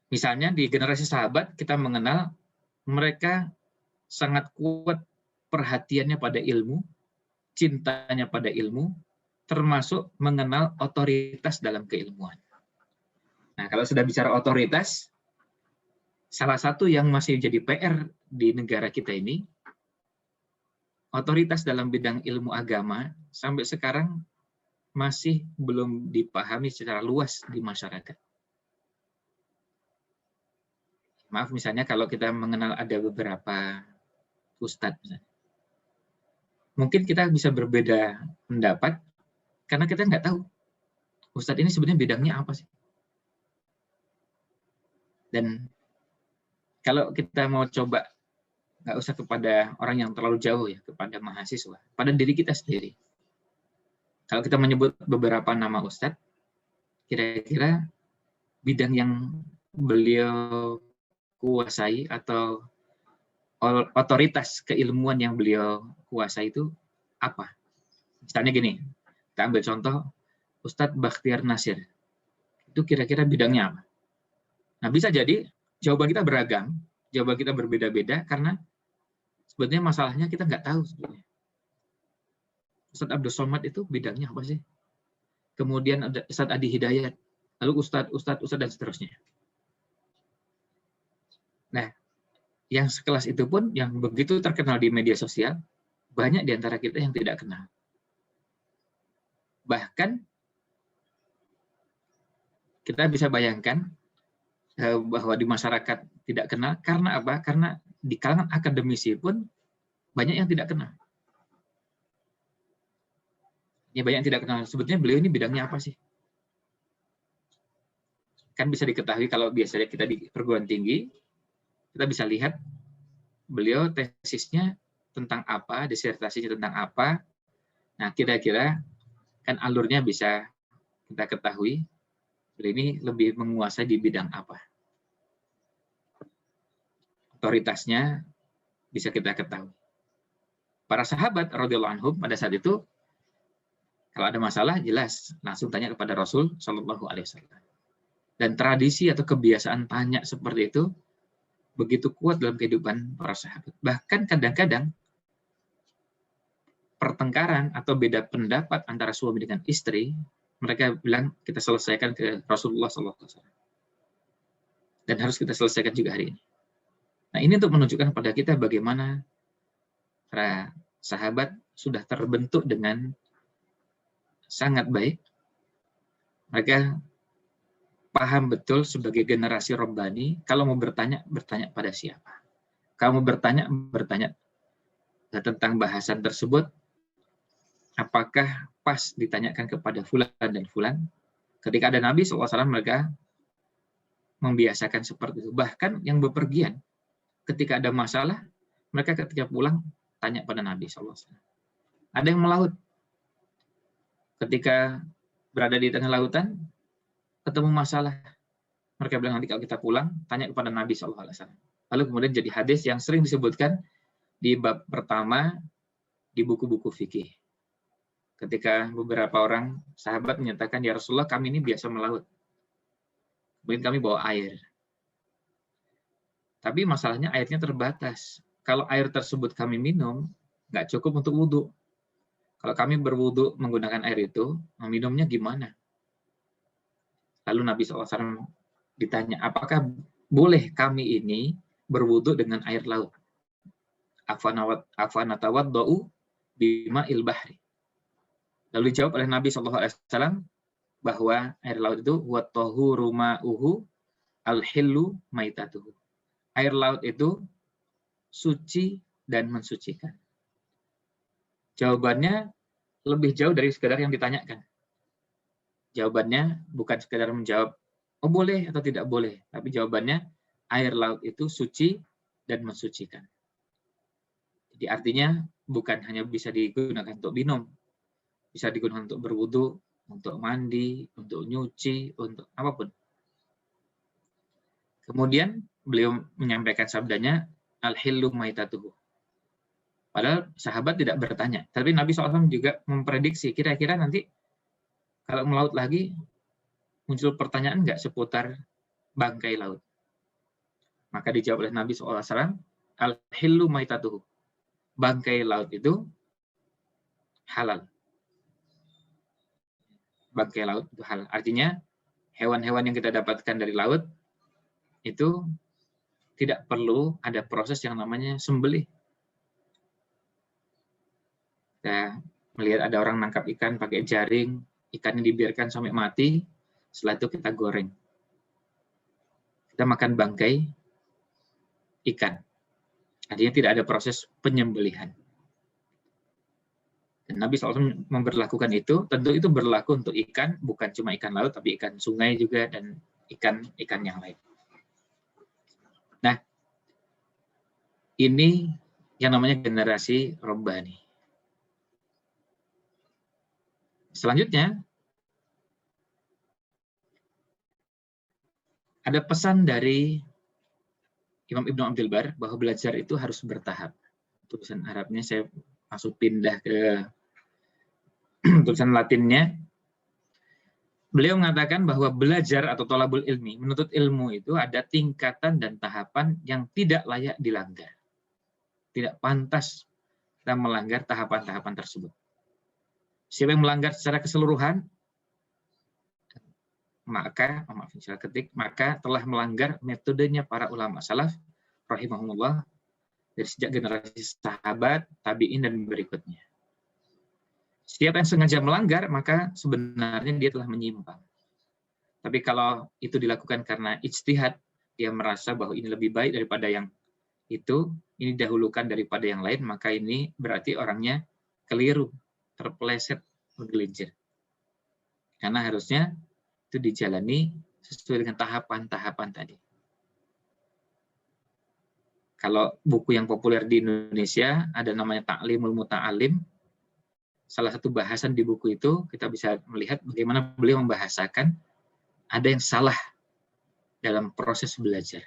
Misalnya di generasi sahabat kita mengenal mereka sangat kuat perhatiannya pada ilmu, cintanya pada ilmu, termasuk mengenal otoritas dalam keilmuan. Nah, kalau sudah bicara otoritas, salah satu yang masih jadi PR di negara kita ini, otoritas dalam bidang ilmu agama sampai sekarang masih belum dipahami secara luas di masyarakat. Maaf, misalnya kalau kita mengenal ada beberapa ustadz, misalnya, mungkin kita bisa berbeda pendapat karena kita nggak tahu ustadz ini sebenarnya bidangnya apa sih. Dan kalau kita mau coba, nggak usah kepada orang yang terlalu jauh ya, kepada mahasiswa, pada diri kita sendiri. Kalau kita menyebut beberapa nama ustadz, kira-kira bidang yang beliau kuasai atau otoritas keilmuan yang beliau kuasai itu apa? Misalnya gini, kita ambil contoh Ustadz Bakhtiar Nasir. Itu kira-kira bidangnya apa? Nah, bisa jadi jawaban kita beragam, jawaban kita berbeda-beda karena sebetulnya masalahnya kita nggak tahu sebenarnya. Ustadz Abdul Somad itu bidangnya apa sih? Kemudian ada Ustadz Adi Hidayat, lalu Ustadz dan seterusnya. Nah, yang sekelas itu pun yang begitu terkenal di media sosial, banyak di antara kita yang tidak kenal. Bahkan kita bisa bayangkan bahwa di masyarakat tidak kenal. Karena apa? Karena di kalangan akademisi pun banyak yang tidak kenal. Ya, banyak yang tidak kenal. Sebetulnya beliau ini bidangnya apa sih? Kan bisa diketahui kalau biasanya kita di perguruan tinggi, kita bisa lihat beliau tesisnya tentang apa, disertasinya tentang apa. Nah, kira-kira kan alurnya bisa kita ketahui, beliau ini lebih menguasai di bidang apa. Otoritasnya bisa kita ketahui. Para sahabat radhiyallahu anhum pada saat itu, kalau ada masalah jelas langsung tanya kepada Rasul Shallallahu Alaihi Wasallam. Dan tradisi atau kebiasaan tanya seperti itu begitu kuat dalam kehidupan para sahabat. Bahkan kadang-kadang pertengkaran atau beda pendapat antara suami dengan istri, mereka bilang kita selesaikan ke Rasulullah SAW. Dan harus kita selesaikan juga hari ini. Nah, ini untuk menunjukkan kepada kita bagaimana para sahabat sudah terbentuk dengan sangat baik. Mereka paham betul sebagai generasi Rabbani, kalau mau bertanya pada siapa. Kalau mau bertanya tentang bahasan tersebut, apakah pas ditanyakan kepada fulan dan fulan. Ketika ada Nabi SAW, mereka membiasakan seperti itu. Bahkan yang bepergian, ketika ada masalah, mereka ketika pulang, tanya pada Nabi SAW. Ada yang melaut. Ketika berada di tengah lautan, ketemu masalah. Mereka bilang nanti kalau kita pulang, tanya kepada Nabi SAW. Lalu kemudian jadi hadis yang sering disebutkan di bab pertama di buku-buku fikih. Ketika beberapa orang sahabat menyatakan, ya Rasulullah kami ini biasa melaut. Kemudian kami bawa air. Tapi masalahnya airnya terbatas. Kalau air tersebut kami minum, nggak cukup untuk wudhu. Kalau kami berwudhu menggunakan air itu, meminumnya gimana? Lalu Nabi SAW ditanya, apakah boleh kami ini berwudu dengan air laut? Afanatawadda'u bima'il bahri. Lalu dijawab oleh Nabi SAW bahwa air laut itu wattahuru ma'uhu al-hillu maitatuhu. Air laut itu suci dan mensucikan. Jawabannya lebih jauh dari sekedar yang ditanyakan. Jawabannya bukan sekedar menjawab, oh boleh atau tidak boleh. Tapi jawabannya, air laut itu suci dan mensucikan. Jadi artinya bukan hanya bisa digunakan untuk minum. Bisa digunakan untuk berwudu, untuk mandi, untuk nyuci, untuk apapun. Kemudian beliau menyampaikan sabdanya, al-hillu maitatuhu. Padahal sahabat tidak bertanya. Tapi Nabi SAW juga memprediksi, kira-kira nanti kalau melaut lagi, muncul pertanyaan nggak seputar bangkai laut? Maka dijawab oleh Nabi SAW, al-hillu maitatuhu. Bangkai laut itu halal. Bangkai laut itu halal. Artinya, hewan-hewan yang kita dapatkan dari laut, itu tidak perlu ada proses yang namanya sembelih. Kita melihat ada orang nangkap ikan pakai jaring, ikannya dibiarkan sampai mati, setelah itu kita goreng. Kita makan bangkai ikan. Artinya tidak ada proses penyembelihan. Dan Nabi SAW memberlakukan itu, tentu itu berlaku untuk ikan, bukan cuma ikan laut, tapi ikan sungai juga, dan ikan-ikan yang lain. Nah, ini yang namanya generasi Rabbani. Selanjutnya, ada pesan dari Imam Ibnu Abdul Bar bahwa belajar itu harus bertahap. Tulisan Arabnya saya langsung pindah ke tulisan Latinnya. Beliau mengatakan bahwa belajar atau thalabul ilmi, menuntut ilmu itu ada tingkatan dan tahapan yang tidak layak dilanggar. Tidak pantas kita melanggar tahapan-tahapan tersebut. Siapa yang melanggar secara keseluruhan, maka telah melanggar metodenya para ulama salaf rahimahumullah dari sejak generasi sahabat, tabi'in dan berikutnya. Siapa yang sengaja melanggar, maka sebenarnya dia telah menyimpang. Tapi kalau itu dilakukan karena ijtihad, dia merasa bahwa ini lebih baik daripada yang itu, ini dahulukan daripada yang lain, maka ini berarti orangnya keliru, terpeleset, menggelincir. Karena harusnya itu dijalani sesuai dengan tahapan-tahapan tadi. Kalau buku yang populer di Indonesia ada namanya Ta'limul Muta'alim. Salah satu bahasan di buku itu kita bisa melihat bagaimana beliau membahasakan ada yang salah dalam proses belajar.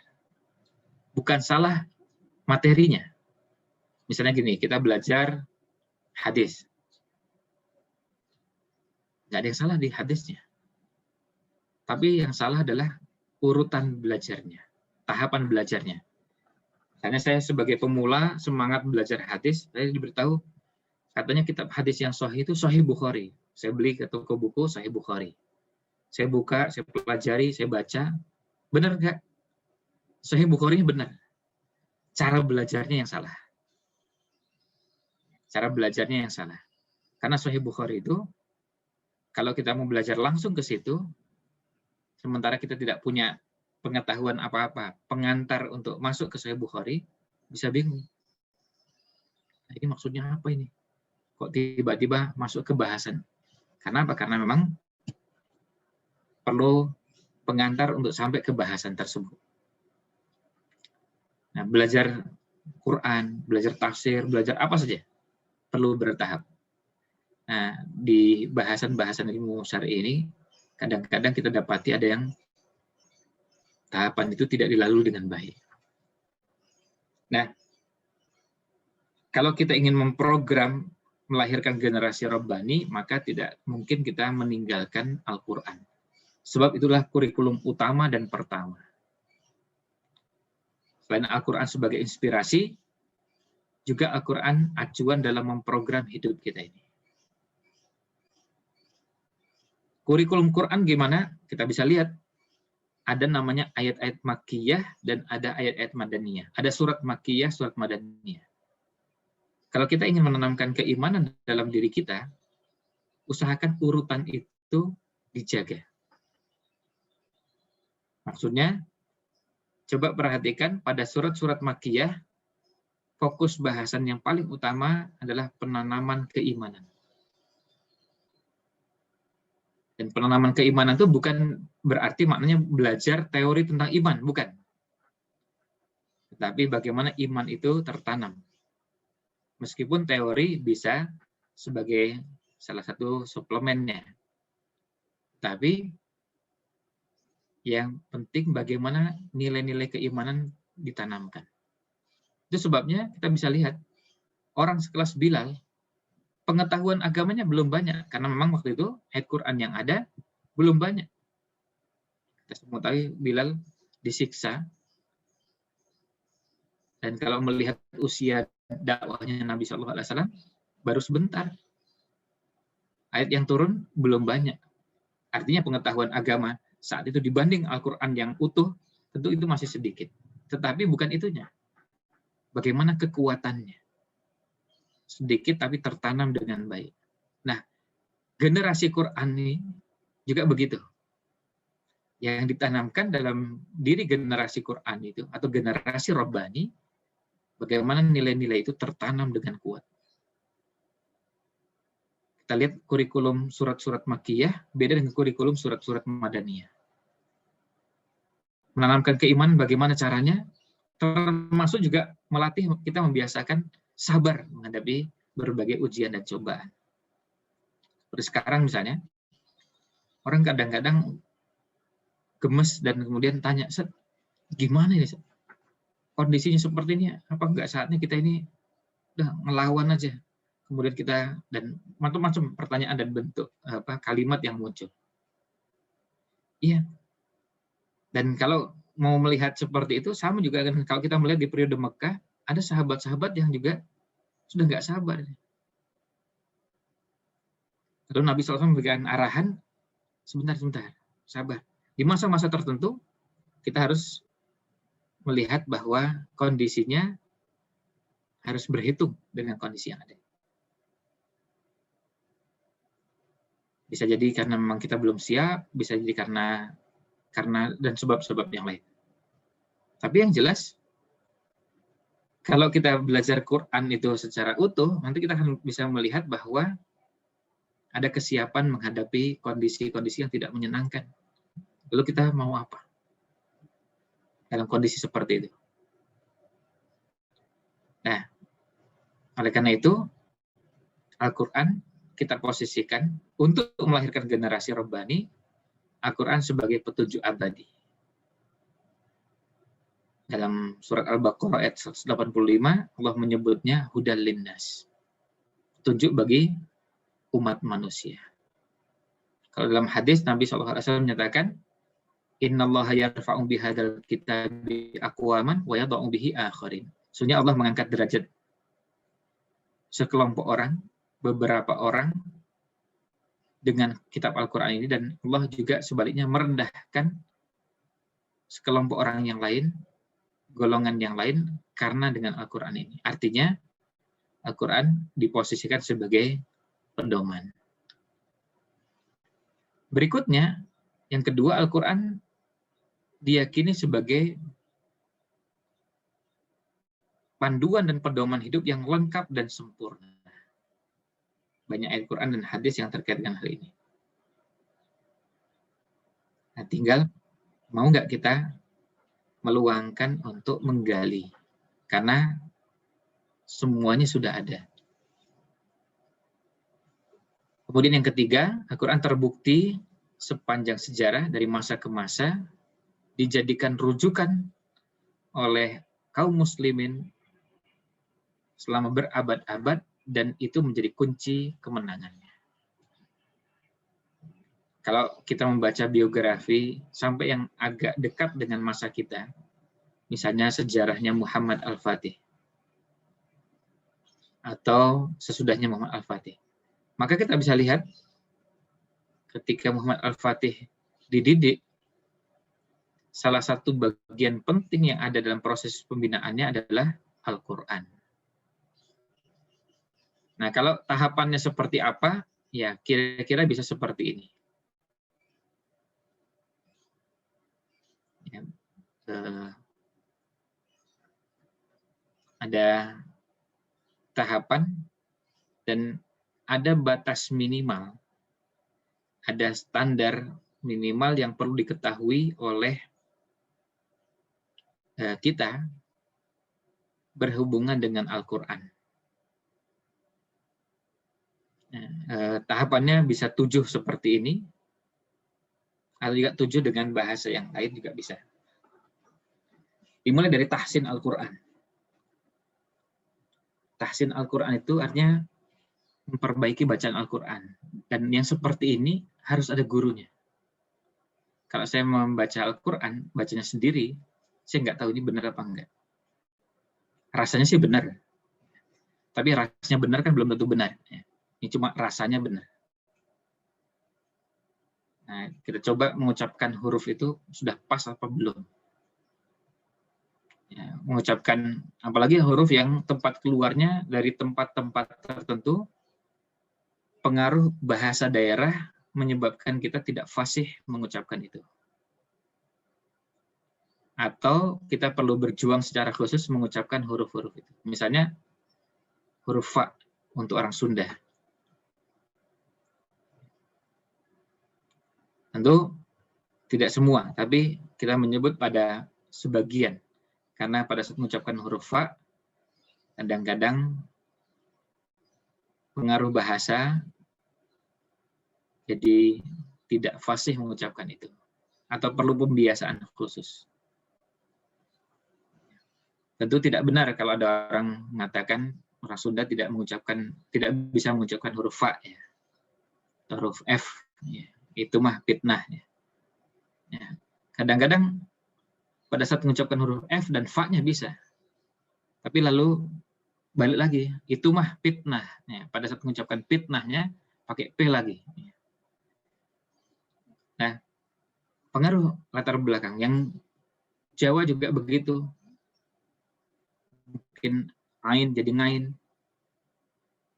Bukan salah materinya. Misalnya gini, kita belajar hadis. Nggak ada yang salah di hadisnya. Tapi yang salah adalah urutan belajarnya, tahapan belajarnya. Misalnya saya sebagai pemula semangat belajar hadis, saya diberitahu katanya kitab hadis yang sahih itu Sahih Bukhari. Saya beli ke toko buku Sahih Bukhari. Saya buka, saya pelajari, saya baca. Benar nggak? Sahih Bukhari benar. Cara belajarnya yang salah. Cara belajarnya yang salah. Karena Sahih Bukhari itu, kalau kita mau belajar langsung ke situ, sementara kita tidak punya pengetahuan apa-apa, pengantar untuk masuk ke Sahih Bukhari, bisa bingung. Nah, ini maksudnya apa ini? Kok tiba-tiba masuk ke bahasan? Karena apa? Karena memang perlu pengantar untuk sampai ke bahasan tersebut. Nah, belajar Quran, belajar tafsir, belajar apa saja, perlu bertahap. Nah, di bahasan-bahasan ilmu syar'i ini, kadang-kadang kita dapati ada yang tahapan itu tidak dilalui dengan baik. Nah, kalau kita ingin memprogram melahirkan generasi Rabbani, maka tidak mungkin kita meninggalkan Al-Quran. Sebab itulah kurikulum utama dan pertama. Selain Al-Quran sebagai inspirasi, juga Al-Quran acuan dalam memprogram hidup kita ini. Kurikulum Quran gimana? Kita bisa lihat. Ada namanya ayat-ayat Makkiyah dan ada ayat-ayat Madaniyah. Ada surat Makkiyah, surat Madaniyah. Kalau kita ingin menanamkan keimanan dalam diri kita, usahakan urutan itu dijaga. Maksudnya, coba perhatikan pada surat-surat Makkiyah, fokus bahasan yang paling utama adalah penanaman keimanan. Dan penanaman keimanan itu bukan berarti maknanya belajar teori tentang iman, bukan. Tetapi bagaimana iman itu tertanam. Meskipun teori bisa sebagai salah satu suplemennya. Tapi yang penting bagaimana nilai-nilai keimanan ditanamkan. Itu sebabnya kita bisa lihat orang sekelas Bilal, pengetahuan agamanya belum banyak, karena memang waktu itu ayat Quran yang ada belum banyak. Kita semua tahu Bilal disiksa, dan kalau melihat usia dakwahnya Nabi SAW baru sebentar. Ayat yang turun belum banyak. Artinya pengetahuan agama saat itu dibanding Al-Quran yang utuh, tentu itu masih sedikit. Tetapi bukan itunya. Bagaimana kekuatannya. Sedikit tapi tertanam dengan baik. Nah, generasi Quran ini juga begitu. Yang ditanamkan dalam diri generasi Quran itu, atau generasi Rabbani, bagaimana nilai-nilai itu tertanam dengan kuat. Kita lihat kurikulum surat-surat Makkiyah, beda dengan kurikulum surat-surat Madaniyah. Menanamkan keimanan bagaimana caranya, termasuk juga melatih kita membiasakan sabar menghadapi berbagai ujian dan cobaan. Seperti sekarang misalnya, orang kadang-kadang gemes dan kemudian tanya, Set, gimana ini? Set? Kondisinya seperti ini, apa enggak saatnya kita ini udah ngelawan aja? Kemudian kita, dan macam-macam pertanyaan dan bentuk kalimat yang muncul. Iya. Dan kalau mau melihat seperti itu, sama juga kan kalau kita melihat di periode Mekah, ada sahabat-sahabat yang juga sudah nggak sabar. Lalu Nabi SAW memberikan arahan, sebentar, sabar. Di masa-masa tertentu, kita harus melihat bahwa kondisinya harus berhitung dengan kondisi yang ada. Bisa jadi karena memang kita belum siap, bisa jadi karena karena dan sebab-sebab yang lain. Tapi yang jelas, kalau kita belajar Quran itu secara utuh, nanti kita akan bisa melihat bahwa ada kesiapan menghadapi kondisi-kondisi yang tidak menyenangkan. Lalu kita mau apa dalam kondisi seperti itu? Nah, oleh karena itu, Al-Quran kita posisikan untuk melahirkan generasi Rabbani, Al-Quran sebagai petunjuk abadi. Dalam surat Al-Baqarah ayat 185, Allah menyebutnya hudal linnas, petunjuk bagi umat manusia. Kalau dalam hadis Nabi SAW menyatakan, Innallaha yarfa'u bihadzal kitabi aqwaman wa yadha'u bihi akharin. Sesungguhnya Allah mengangkat derajat sekelompok orang, beberapa orang dengan kitab Al-Quran ini, dan Allah juga sebaliknya merendahkan sekelompok orang yang lain, golongan yang lain, karena dengan Al-Quran ini. Artinya, Al-Quran diposisikan sebagai pedoman. Berikutnya, yang kedua, Al-Quran diyakini sebagai panduan dan pedoman hidup yang lengkap dan sempurna. Banyak ayat Quran dan hadis yang terkait dengan hal ini. Nah, tinggal mau nggak kita meluangkan untuk menggali, karena semuanya sudah ada. Kemudian yang ketiga, Al-Quran terbukti sepanjang sejarah dari masa ke masa dijadikan rujukan oleh kaum muslimin selama berabad-abad, dan itu menjadi kunci kemenangannya. Kalau kita membaca biografi sampai yang agak dekat dengan masa kita, misalnya sejarahnya Muhammad Al-Fatih, atau sesudahnya Muhammad Al-Fatih, maka kita bisa lihat ketika Muhammad Al-Fatih dididik, salah satu bagian penting yang ada dalam proses pembinaannya adalah Al-Quran. Nah, kalau tahapannya seperti apa, ya kira-kira bisa seperti ini. Ya, ada tahapan dan ada batas minimal, ada standar minimal yang perlu diketahui oleh kita berhubungan dengan Al-Quran. Tahapannya bisa 7 seperti ini, atau juga 7 dengan bahasa yang lain juga bisa. Dimulai dari tahsin Al-Quran. Tahsin Al-Quran itu artinya memperbaiki bacaan Al-Quran. Dan yang seperti ini harus ada gurunya. Kalau saya membaca Al-Quran, bacanya sendiri, saya nggak tahu ini benar apa enggak. Rasanya sih benar. Tapi rasanya benar kan belum tentu benar. Ini cuma rasanya benar. Nah, kita coba mengucapkan huruf itu sudah pas apa belum. Ya, mengucapkan, apalagi huruf yang tempat keluarnya dari tempat-tempat tertentu, pengaruh bahasa daerah menyebabkan kita tidak fasih mengucapkan itu. Atau kita perlu berjuang secara khusus mengucapkan huruf-huruf itu. Misalnya huruf fa untuk orang Sunda. Tentu tidak semua, tapi kita menyebut pada sebagian. Karena pada saat mengucapkan huruf fa, kadang-kadang pengaruh bahasa jadi tidak fasih mengucapkan itu. Atau perlu pembiasaan khusus. Tentu tidak benar kalau ada orang mengatakan orang Sunda tidak bisa mengucapkan huruf fa, ya. Atau huruf F, ya. Itu mah fitnah. Ya. Kadang-kadang pada saat mengucapkan huruf F dan fa-nya bisa. Tapi lalu balik lagi, itu mah fitnah. Ya. Pada saat mengucapkan fitnahnya, pakai P lagi. Nah, pengaruh latar belakang. Yang Jawa juga begitu. Mungkin ain jadi ngain.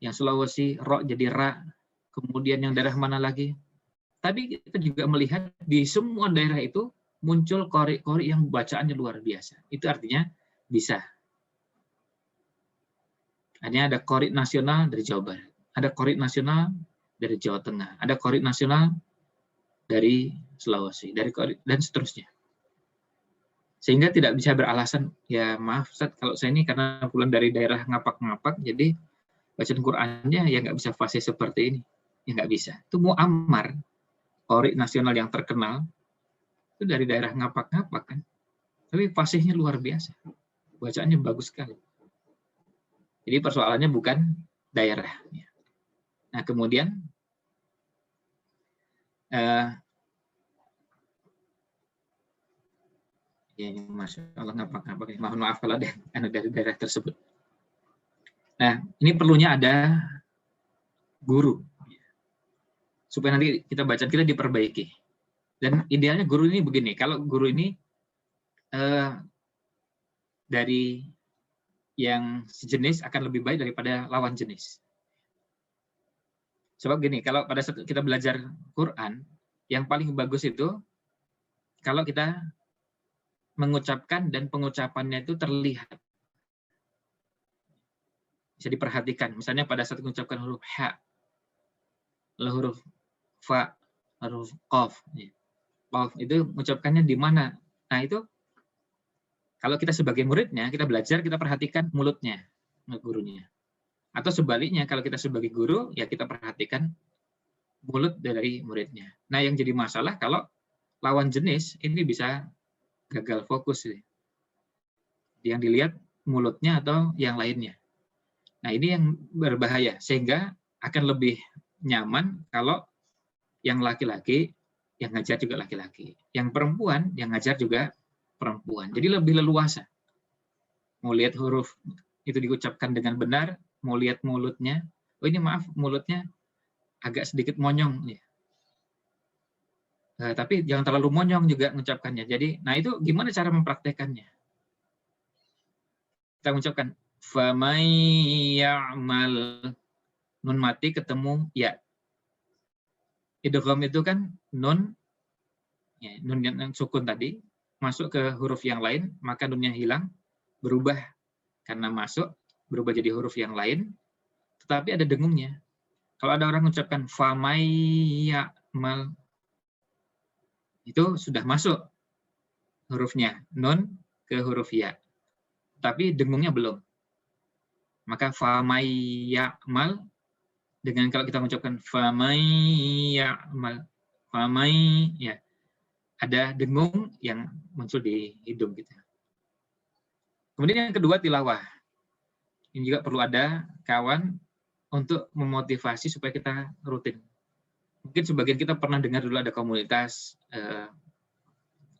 Yang Sulawesi, ro jadi ra. Kemudian yang daerah mana lagi? Tapi kita juga melihat di semua daerah itu muncul qori-qori yang bacaannya luar biasa. Itu artinya bisa. Hanya ada qori nasional dari Jawa Barat, ada qori nasional dari Jawa Tengah, ada qori nasional dari Sulawesi, dan seterusnya. Sehingga tidak bisa beralasan, ya maaf Ustaz, kalau saya ini karena pulang dari daerah ngapak-ngapak, jadi bacaan Qur'annya ya nggak bisa fasih seperti ini. Ya nggak bisa. Itu Muammar, qori nasional yang terkenal, itu dari daerah ngapak-ngapak kan. Tapi fasihnya luar biasa. Bacaannya bagus sekali. Jadi persoalannya bukan daerah. Nah kemudian, ya, Masya Allah, ngapak-ngapak. Mohon maaf kalau ada dari daerah tersebut. Nah, ini perlunya ada guru. Supaya nanti kita bacaan kita diperbaiki. Dan idealnya guru ini begini, kalau guru ini dari yang sejenis akan lebih baik daripada lawan jenis. Sebab gini, kalau pada saat kita belajar Quran, yang paling bagus itu kalau kita mengucapkan dan pengucapannya itu terlihat. Bisa diperhatikan. Misalnya pada saat mengucapkan huruf ha, huruf fa, huruf qaf. Qaf itu mengucapkannya di mana? Nah itu kalau kita sebagai muridnya, kita belajar, kita perhatikan mulutnya, gurunya. Atau sebaliknya, kalau kita sebagai guru, ya kita perhatikan mulut dari muridnya. Nah yang jadi masalah kalau lawan jenis ini bisa gagal fokus. Yang dilihat mulutnya atau yang lainnya. Nah ini yang berbahaya, sehingga akan lebih nyaman kalau yang laki-laki yang ngajar juga laki-laki, yang perempuan yang ngajar juga perempuan. Jadi lebih leluasa. Mau lihat huruf itu diucapkan dengan benar, mau lihat mulutnya. Oh ini maaf, mulutnya agak sedikit monyong. Tapi jangan terlalu monyong juga mengucapkannya. Jadi, nah itu gimana cara mempraktekannya? Kita mengucapkan famay ya'mal, nun mati ketemu ya. Idgham itu kan nun, ya, nun yang sukun tadi masuk ke huruf yang lain, maka nunnya hilang, berubah karena masuk, berubah jadi huruf yang lain, tetapi ada dengungnya. Kalau ada orang mengucapkan famay ya'mal, itu sudah masuk hurufnya nun ke huruf ya, tapi dengungnya belum. Maka famay ya'mal, dengan kalau kita mengucapkan famay ya'mal, famay, ya ada dengung yang muncul di hidung kita. Kemudian yang kedua tilawah. Ini juga perlu ada kawan untuk memotivasi supaya kita rutin. Mungkin sebagian kita pernah dengar dulu ada komunitas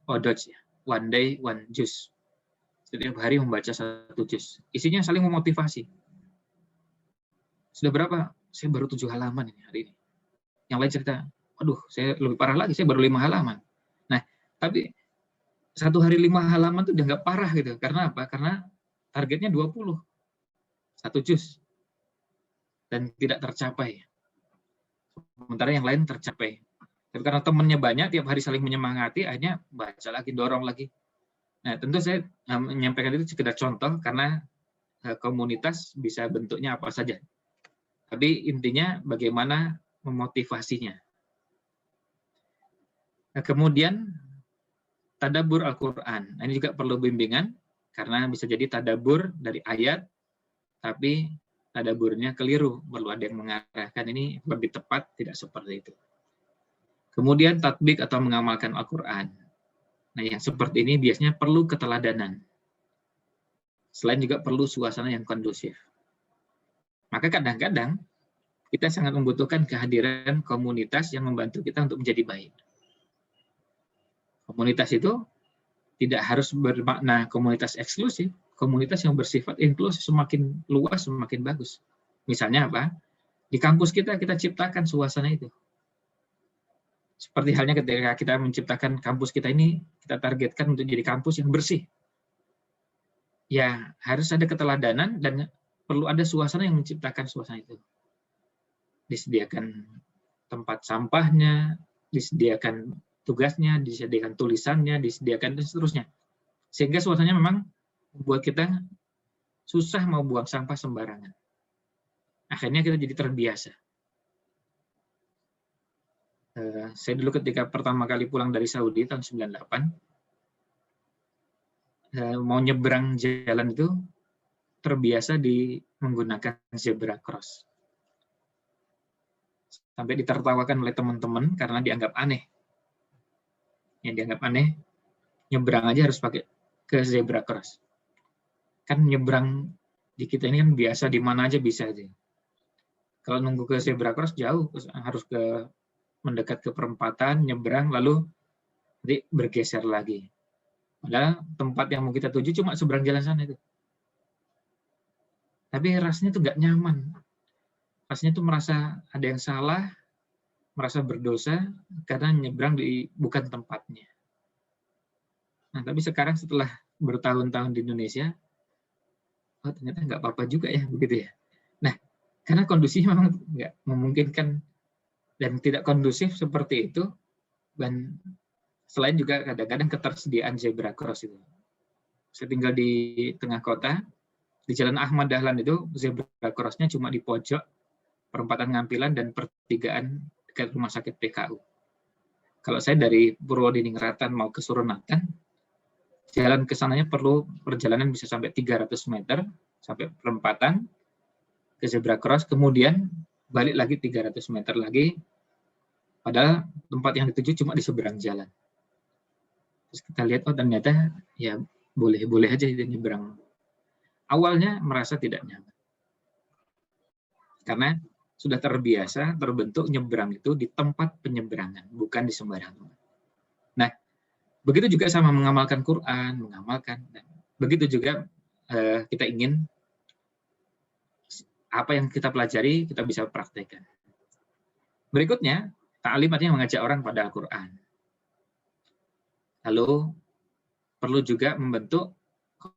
Odoj, ya, One Day One Juz. Setiap hari membaca 1 juz. Isinya saling memotivasi. Sudah berapa? Saya baru 7 halaman ini hari ini. Yang lain cerita, aduh, saya lebih parah lagi, saya baru 5 halaman. Nah, tapi 1 hari 5 halaman itu udah nggak parah gitu. Karena apa? Karena targetnya 20. 1 juz. Dan tidak tercapai. Sementara yang lain tercapai. Tapi karena temannya banyak, tiap hari saling menyemangati, akhirnya baca lagi, dorong lagi. Nah, tentu saya menyampaikan itu sekedar contoh, karena komunitas bisa bentuknya apa saja. Tapi intinya bagaimana memotivasinya. Nah, kemudian, tadabbur Al-Quran. Nah, ini juga perlu bimbingan, karena bisa jadi tadabbur dari ayat, tapi tadabburnya keliru. Perlu ada yang mengarahkan ini lebih tepat, tidak seperti itu. Kemudian tatbik atau mengamalkan Al-Quran. Nah, yang seperti ini biasanya perlu keteladanan. Selain juga perlu suasana yang kondusif. Maka kadang-kadang kita sangat membutuhkan kehadiran komunitas yang membantu kita untuk menjadi baik. Komunitas itu tidak harus bermakna komunitas eksklusif. Komunitas yang bersifat inklusif, semakin luas, semakin bagus. Misalnya apa? Di kampus kita ciptakan suasana itu. Seperti halnya ketika kita menciptakan kampus kita ini, kita targetkan untuk jadi kampus yang bersih. Ya, harus ada keteladanan dan perlu ada suasana yang menciptakan suasana itu. Disediakan tempat sampahnya, disediakan tugasnya, disediakan tulisannya, disediakan dan seterusnya. Sehingga suasananya memang membuat kita susah mau buang sampah sembarangan. Akhirnya kita jadi terbiasa. Saya dulu ketika pertama kali pulang dari Saudi tahun 98, mau nyebrang jalan itu terbiasa menggunakan zebra cross. Sampai ditertawakan oleh teman-teman karena dianggap aneh. Yang dianggap aneh, nyebrang aja harus pakai ke zebra cross. Kan nyebrang di kita ini kan biasa, di mana aja bisa aja. Kalau nunggu ke zebra cross jauh, harus mendekat ke perempatan, nyebrang, lalu nanti bergeser lagi. Padahal tempat yang mau kita tuju cuma seberang jalan sana itu. Tapi rasanya tuh nggak nyaman. Rasanya tuh merasa ada yang salah, merasa berdosa karena nyebrang bukan tempatnya. Nah, tapi sekarang setelah bertahun-tahun di Indonesia, oh ternyata nggak apa-apa juga ya begitu ya. Nah, karena kondisinya memang nggak memungkinkan dan tidak kondusif seperti itu, dan selain juga kadang-kadang ketersediaan zebra cross itu. Saya tinggal di tengah kota, di Jalan Ahmad Dahlan itu zebra cross-nya cuma di pojok perempatan Ngampilan dan pertigaan dekat rumah sakit PKU. Kalau saya dari Purwodiningrat mau ke Suronatan, jalan ke sananya perlu perjalanan bisa sampai 300 meter sampai perempatan ke zebra cross, kemudian balik lagi 300 meter lagi, padahal tempat yang dituju cuma di seberang jalan. Terus kita lihat, oh ternyata ya boleh-boleh aja itu nyebrang. Awalnya merasa tidak nyaman. Karena sudah terbiasa terbentuk nyebrang itu di tempat penyeberangan, bukan di sembarangan. Nah, begitu juga sama mengamalkan Quran, mengamalkan. Begitu juga kita ingin apa yang kita pelajari, kita bisa praktekkan. Berikutnya, ta'lim artinya mengajak orang pada Al-Quran. Lalu, perlu juga membentuk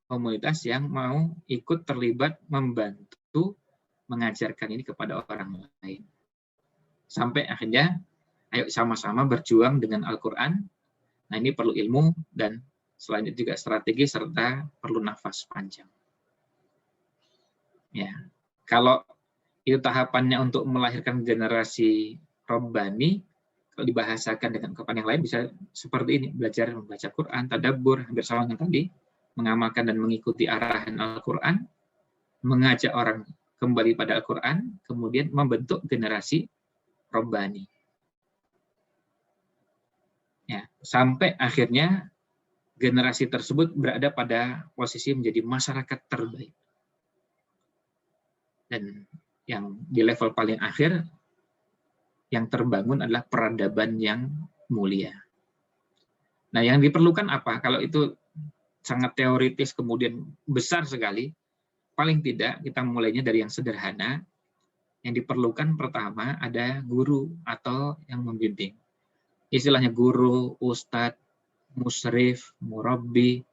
komunitas yang mau ikut terlibat membantu mengajarkan ini kepada orang lain. Sampai akhirnya, ayo sama-sama berjuang dengan Al-Quran. Nah, ini perlu ilmu dan selain itu juga strategi serta perlu nafas panjang. Ya, kalau itu tahapannya untuk melahirkan generasi Rabbani, kalau dibahasakan dengan ungkapan yang lain bisa seperti ini, belajar membaca Quran, tadabbur, hampir sama dengan tadi, mengamalkan dan mengikuti arahan Al-Quran, mengajak orang kembali pada Al-Quran, kemudian membentuk generasi Rabbani. Ya, sampai akhirnya generasi tersebut berada pada posisi menjadi masyarakat terbaik. Dan yang di level paling akhir, yang terbangun adalah peradaban yang mulia. Nah, yang diperlukan apa? Kalau itu sangat teoritis kemudian besar sekali, paling tidak kita mulainya dari yang sederhana. Yang diperlukan pertama ada guru atau yang membimbing. Istilahnya guru, ustadz, musyrif, murabbi,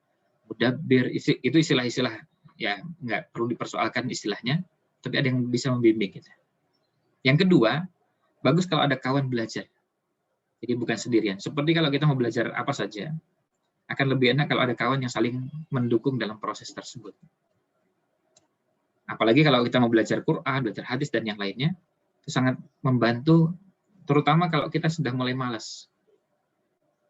mudabbir, itu istilah-istilah ya nggak perlu dipersoalkan istilahnya, tapi ada yang bisa membimbing kita. Yang kedua, bagus kalau ada kawan belajar. Jadi bukan sendirian. Seperti kalau kita mau belajar apa saja, akan lebih enak kalau ada kawan yang saling mendukung dalam proses tersebut. Apalagi kalau kita mau belajar Quran, belajar hadis, dan yang lainnya, itu sangat membantu, terutama kalau kita sudah mulai malas.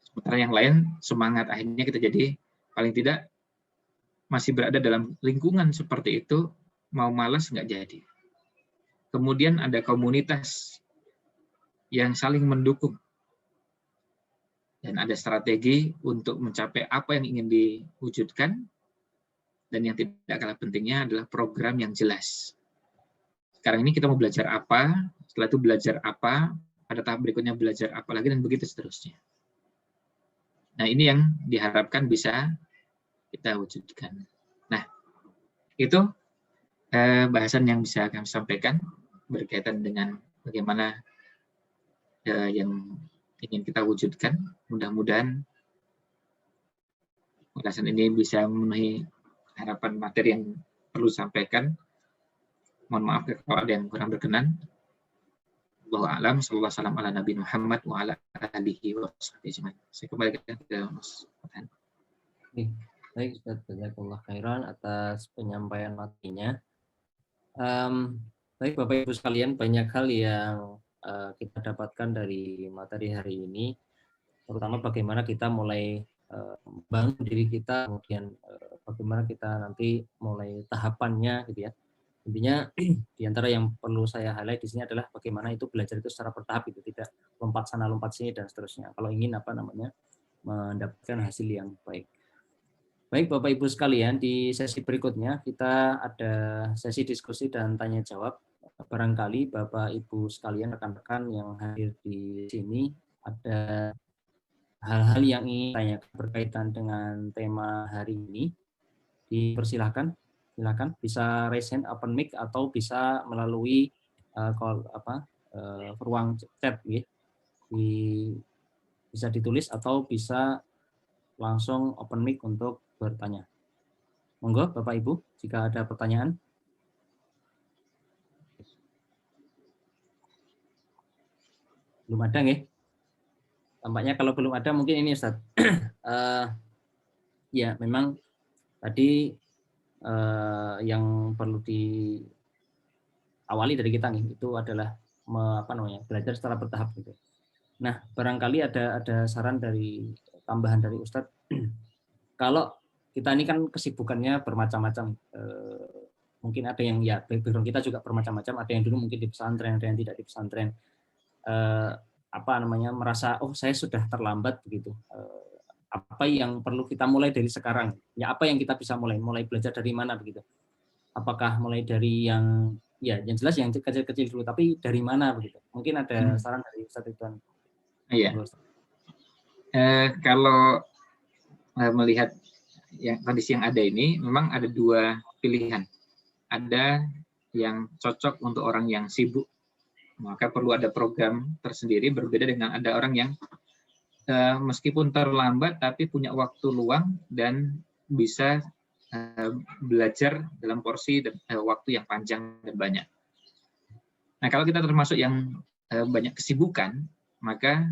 Sementara yang lain semangat, akhirnya kita jadi paling tidak masih berada dalam lingkungan seperti itu, mau malas nggak jadi. Kemudian ada komunitas yang saling mendukung. Dan ada strategi untuk mencapai apa yang ingin diwujudkan. Dan yang tidak kalah pentingnya adalah program yang jelas. Sekarang ini kita mau belajar apa, setelah itu belajar apa, pada tahap berikutnya belajar apa lagi, dan begitu seterusnya. Nah, ini yang diharapkan bisa kita wujudkan. Nah, itu bahasan yang bisa kami sampaikan berkaitan dengan bagaimana yang ingin kita wujudkan. Mudah-mudahan bahasan ini bisa memenuhi harapan materi yang perlu disampaikan. Mohon maaf kalau ada yang kurang berkenan. Wallahu a'lam. Sallallahu alaihi wasallam ala Nabi Muhammad wa ala alihi wa sahbihi ajmain. Saya kembalikan ke Mas Fathan. Baik, Ustaz, jazakallah khairan atas penyampaian materinya. Baik Bapak Ibu sekalian, banyak hal yang kita dapatkan dari materi hari ini, terutama bagaimana kita mulai bangun diri kita, kemudian bagaimana kita nanti mulai tahapannya gitu ya. Intinya di antara yang perlu saya highlight di sini adalah bagaimana itu belajar itu secara bertahap, itu tidak lompat sana lompat sini dan seterusnya. Kalau ingin mendapatkan hasil yang baik. Baik Bapak Ibu sekalian, di sesi berikutnya kita ada sesi diskusi dan tanya jawab. Barangkali Bapak Ibu sekalian, rekan-rekan yang hadir di sini ada hal-hal yang ingin ditanyakan berkaitan dengan tema hari ini. Dipersilahkan. Silakan, bisa raise hand, open mic, atau bisa melalui ruang chat ya. Bisa ditulis atau bisa langsung open mic untuk bertanya. Monggo Bapak Ibu, jika ada pertanyaan. Belum ada nggih? Tampaknya kalau belum ada mungkin ini Ustaz. Ya, memang tadi yang perlu diawali dari kita nih itu adalah belajar secara bertahap gitu. Nah, barangkali ada saran dari tambahan dari Ustadz. Kalau kita ini kan kesibukannya bermacam-macam, mungkin ada yang ya background kita juga bermacam-macam, ada yang dulu mungkin di pesantren, ada yang tidak di pesantren, merasa saya sudah terlambat begitu. Apa yang perlu kita mulai dari sekarang? Ya, apa yang kita bisa mulai belajar dari mana begitu? Apakah mulai dari yang jelas yang kecil-kecil dulu, tapi dari mana begitu? Mungkin ada saran dari Ustaz Ridwan. Iya. Kalau melihat yang kondisi yang ada ini, memang ada dua pilihan. Ada yang cocok untuk orang yang sibuk, maka perlu ada program tersendiri, berbeda dengan ada orang yang meskipun terlambat tapi punya waktu luang dan bisa belajar dalam porsi waktu yang panjang dan banyak. Nah, kalau kita termasuk yang banyak kesibukan, maka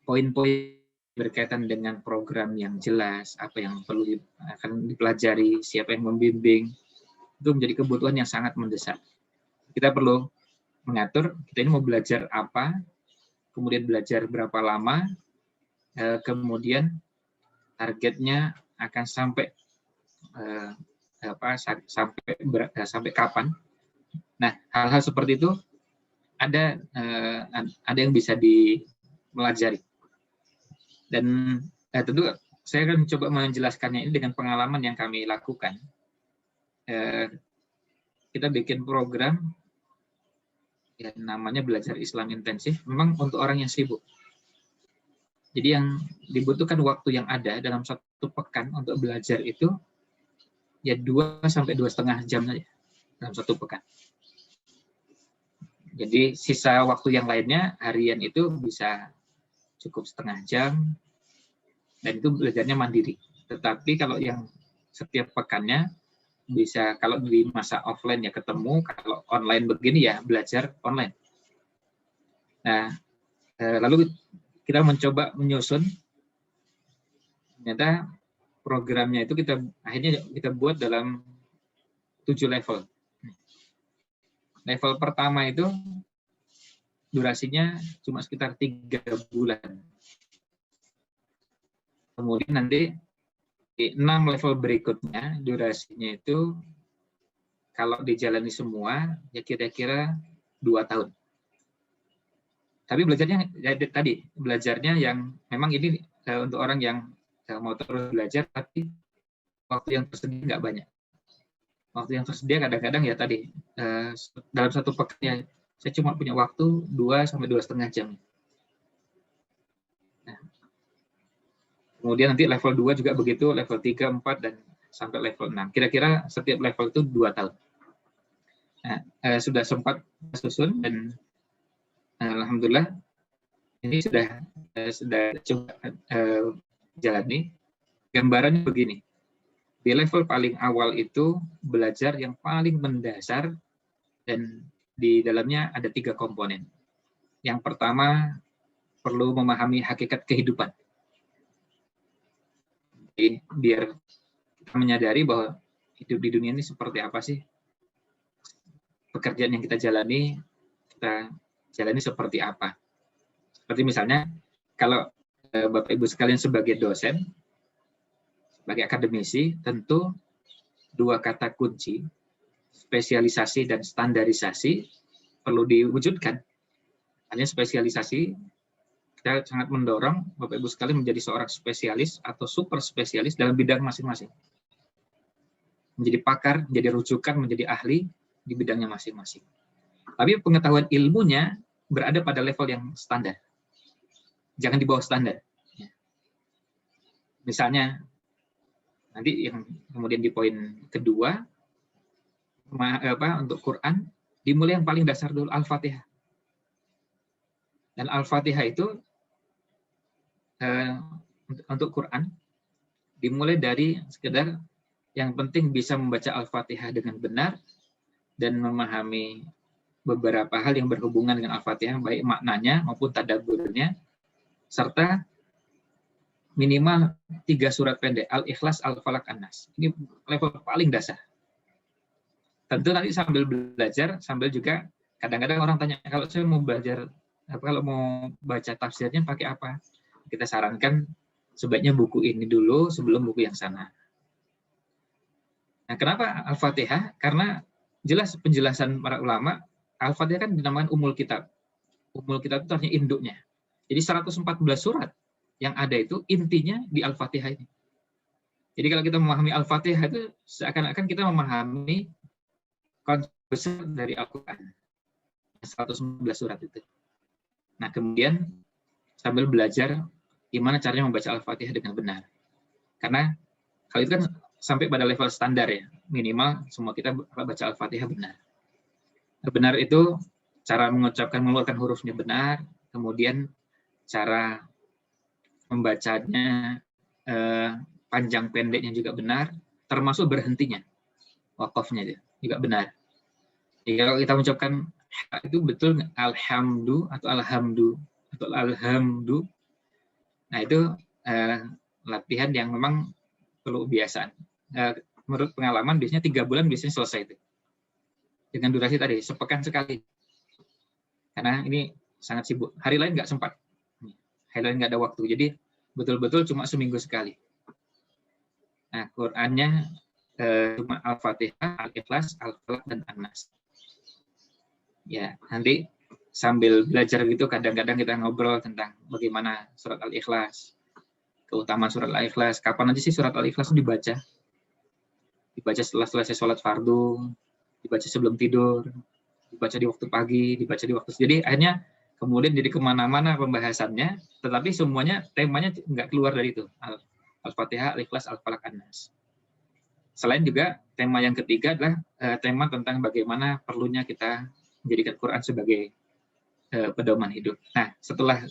poin-poin berkaitan dengan program yang jelas, apa yang perlu akan dipelajari, siapa yang membimbing, itu menjadi kebutuhan yang sangat mendesak. Kita perlu mengatur, kita ini mau belajar apa, kemudian belajar berapa lama, kemudian targetnya akan sampai sampai kapan. Nah, hal-hal seperti itu ada yang bisa dipelajari. Dan tentu saya akan mencoba menjelaskannya ini dengan pengalaman yang kami lakukan. Kita bikin program yang namanya belajar Islam intensif, memang untuk orang yang sibuk. Jadi yang dibutuhkan waktu yang ada dalam satu pekan untuk belajar itu ya 2 sampai 2,5 jam saja dalam satu pekan. Jadi sisa waktu yang lainnya harian itu bisa cukup setengah jam dan itu belajarnya mandiri. Tetapi kalau yang setiap pekannya bisa, kalau di masa offline ya ketemu, kalau online begini ya belajar online. Nah, lalu kita mencoba menyusun, ternyata programnya itu akhirnya kita buat dalam 7 level. Level pertama itu durasinya cuma sekitar 3 bulan. Kemudian nanti di 6 level berikutnya, durasinya itu kalau dijalani semua, ya kira-kira 2 tahun. Tapi belajarnya yang memang ini untuk orang yang mau terus belajar, tapi waktu yang tersedia nggak banyak. Waktu yang tersedia kadang-kadang ya tadi, dalam satu pekan saya cuma punya waktu 2 sampai 2,5 jam. Kemudian nanti level 2 juga begitu, level 3, 4, dan sampai level 6. Kira-kira setiap level itu 2 tahun. Nah, sudah sempat susun dan alhamdulillah ini sudah coba jalani. Gambarannya begini. Di level paling awal itu belajar yang paling mendasar dan di dalamnya ada 3 komponen. Yang pertama, perlu memahami hakikat kehidupan. Jadi, biar kita menyadari bahwa hidup di dunia ini seperti apa sih? Pekerjaan yang kita jalani seperti apa? Seperti misalnya, kalau Bapak Ibu sekalian sebagai dosen, sebagai akademisi, tentu 2 kata kunci, spesialisasi dan standarisasi, perlu diwujudkan. Hanya spesialisasi, kita sangat mendorong Bapak Ibu sekalian menjadi seorang spesialis atau super spesialis dalam bidang masing-masing. Menjadi pakar, menjadi rujukan, menjadi ahli di bidangnya masing-masing. Tapi pengetahuan ilmunya berada pada level yang standar. Jangan di bawah standar. Misalnya, nanti yang kemudian di poin kedua, untuk Quran, dimulai yang paling dasar dulu, Al-Fatihah. Dan Al-Fatihah itu, untuk Quran, dimulai dari sekedar yang penting bisa membaca Al-Fatihah dengan benar, dan memahami beberapa hal yang berhubungan dengan Al-Fatihah, baik maknanya maupun tadabburnya, serta minimal 3 surat pendek, Al-Ikhlas, Al-Falaq, An-Nas. Ini level paling dasar. Tentu nanti sambil belajar, sambil juga kadang-kadang orang tanya, kalau saya mau belajar, kalau mau baca tafsirnya pakai apa? Kita sarankan sebaiknya buku ini dulu sebelum buku yang sana. Nah, kenapa Al-Fatihah? Karena jelas penjelasan para ulama, Al-Fatihah kan dinamakan Ummul Kitab. Ummul Kitab itu artinya induknya. Jadi 114 surat yang ada itu intinya di Al-Fatihah ini. Jadi kalau kita memahami Al-Fatihah itu seakan-akan kita memahami konsep besar dari Al-Quran. 119 surat itu. Nah, kemudian sambil belajar gimana caranya membaca Al-Fatihah dengan benar. Karena kalau itu kan sampai pada level standar ya, minimal semua kita baca Al-Fatihah benar. Benar itu cara mengucapkan, mengeluarkan hurufnya benar, kemudian cara membacanya panjang pendeknya juga benar, termasuk berhentinya, wakafnya juga benar. Jadi kalau kita mengucapkan itu betul alhamdu atau alhamdu atau alhamdu, nah itu latihan yang memang perlu kebiasaan. Menurut pengalaman biasanya 3 bulan biasanya selesai itu. Dengan durasi tadi sepekan sekali. Karena ini sangat sibuk. Hari lain nggak sempat. Hari lain nggak ada waktu. Jadi betul-betul cuma seminggu sekali. Nah, Qur'annya cuma Al-Fatihah, Al-Ikhlas, Al-Falaq, dan An-Nas. Ya, nanti sambil belajar gitu kadang-kadang kita ngobrol tentang bagaimana surat Al-Ikhlas, keutamaan surat Al-Ikhlas. Kapan aja sih surat Al-Ikhlas dibaca? Dibaca setelah selesai sholat fardu, dibaca sebelum tidur, dibaca di waktu pagi, dibaca di waktu. Jadi akhirnya kemudian jadi kemana-mana pembahasannya, tetapi semuanya temanya nggak keluar dari itu. Al-Fatihah, Al-Ikhlas, Al-Falaq, An-Nas. Selain juga tema yang ketiga adalah tema tentang bagaimana perlunya kita menjadikan Quran sebagai pedoman hidup. Nah, setelah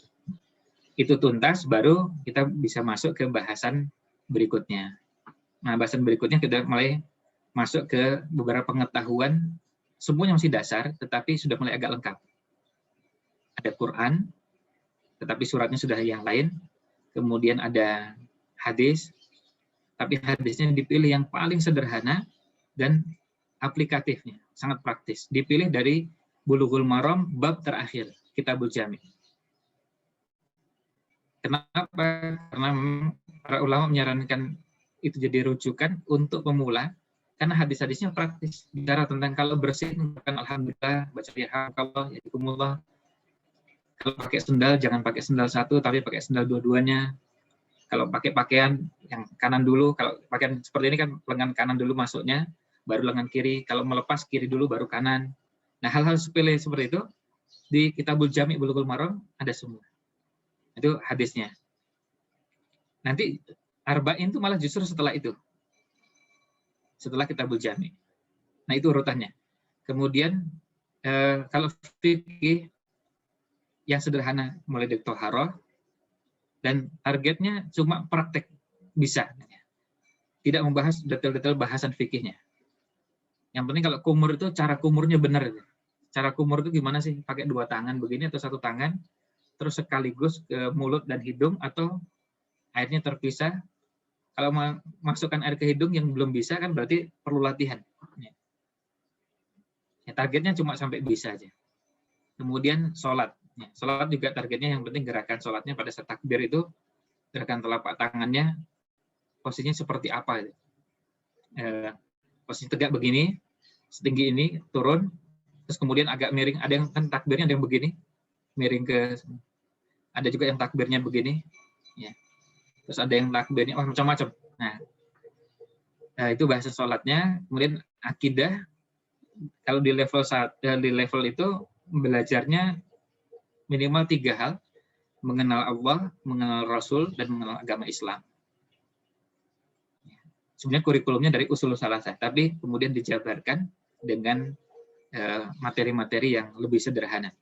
itu tuntas, baru kita bisa masuk ke bahasan berikutnya. Nah, bahasan berikutnya kita mulai masuk ke beberapa pengetahuan, semuanya masih dasar, tetapi sudah mulai agak lengkap. Ada Quran, tetapi suratnya sudah yang lain. Kemudian ada hadis, tapi hadisnya dipilih yang paling sederhana dan aplikatifnya, sangat praktis. Dipilih dari Bulughul Maram, bab terakhir, Kitabul Jami'. Kenapa? Karena para ulama menyarankan itu jadi rujukan untuk pemula, karena hadis-hadisnya praktis. Bicara tentang kalau bersin, alhamdulillah, baca yarhamukallah, yakumullah. Kalau pakai sendal, jangan pakai sendal satu, tapi pakai sendal dua-duanya. Kalau pakai pakaian, yang kanan dulu. Kalau pakaian seperti ini kan lengan kanan dulu masuknya, baru lengan kiri. Kalau melepas, kiri dulu, baru kanan. Nah, hal-hal sepele seperti itu, di Kitabul Jami' Bulughul Maram, ada semua. Itu hadisnya. Nanti Arba'in itu malah justru setelah itu. Setelah Kitabul Jami'. Nah, itu urutannya. Kemudian, kalau fikih yang sederhana, mulai dari Toharoh, dan targetnya cuma praktek bisa. Tidak membahas detail-detail bahasan fikihnya. Yang penting kalau kumur itu, cara kumurnya benar. cara kumur itu gimana sih? Pakai 2 tangan begini atau 1 tangan, terus sekaligus ke mulut dan hidung, atau airnya terpisah? Kalau masukkan air ke hidung yang belum bisa kan berarti perlu latihan. Ya, targetnya cuma sampai bisa aja. Kemudian sholat. Ya, sholat juga targetnya yang penting gerakan sholatnya pada saat takbir itu, gerakan telapak tangannya posisinya seperti apa. Posisi tegak begini, setinggi ini, turun, terus kemudian agak miring. Ada yang kan takbirnya ada yang begini, miring ke, ada juga yang takbirnya begini. Ya. Terus ada yang takbirnya macam-macam. Nah, itu bahasa sholatnya. Kemudian akidah, kalau di level itu belajarnya minimal 3 hal: mengenal Allah, mengenal Rasul, dan mengenal agama Islam. Sebenarnya kurikulumnya dari usul salasah, tapi kemudian dijabarkan dengan materi-materi yang lebih sederhana.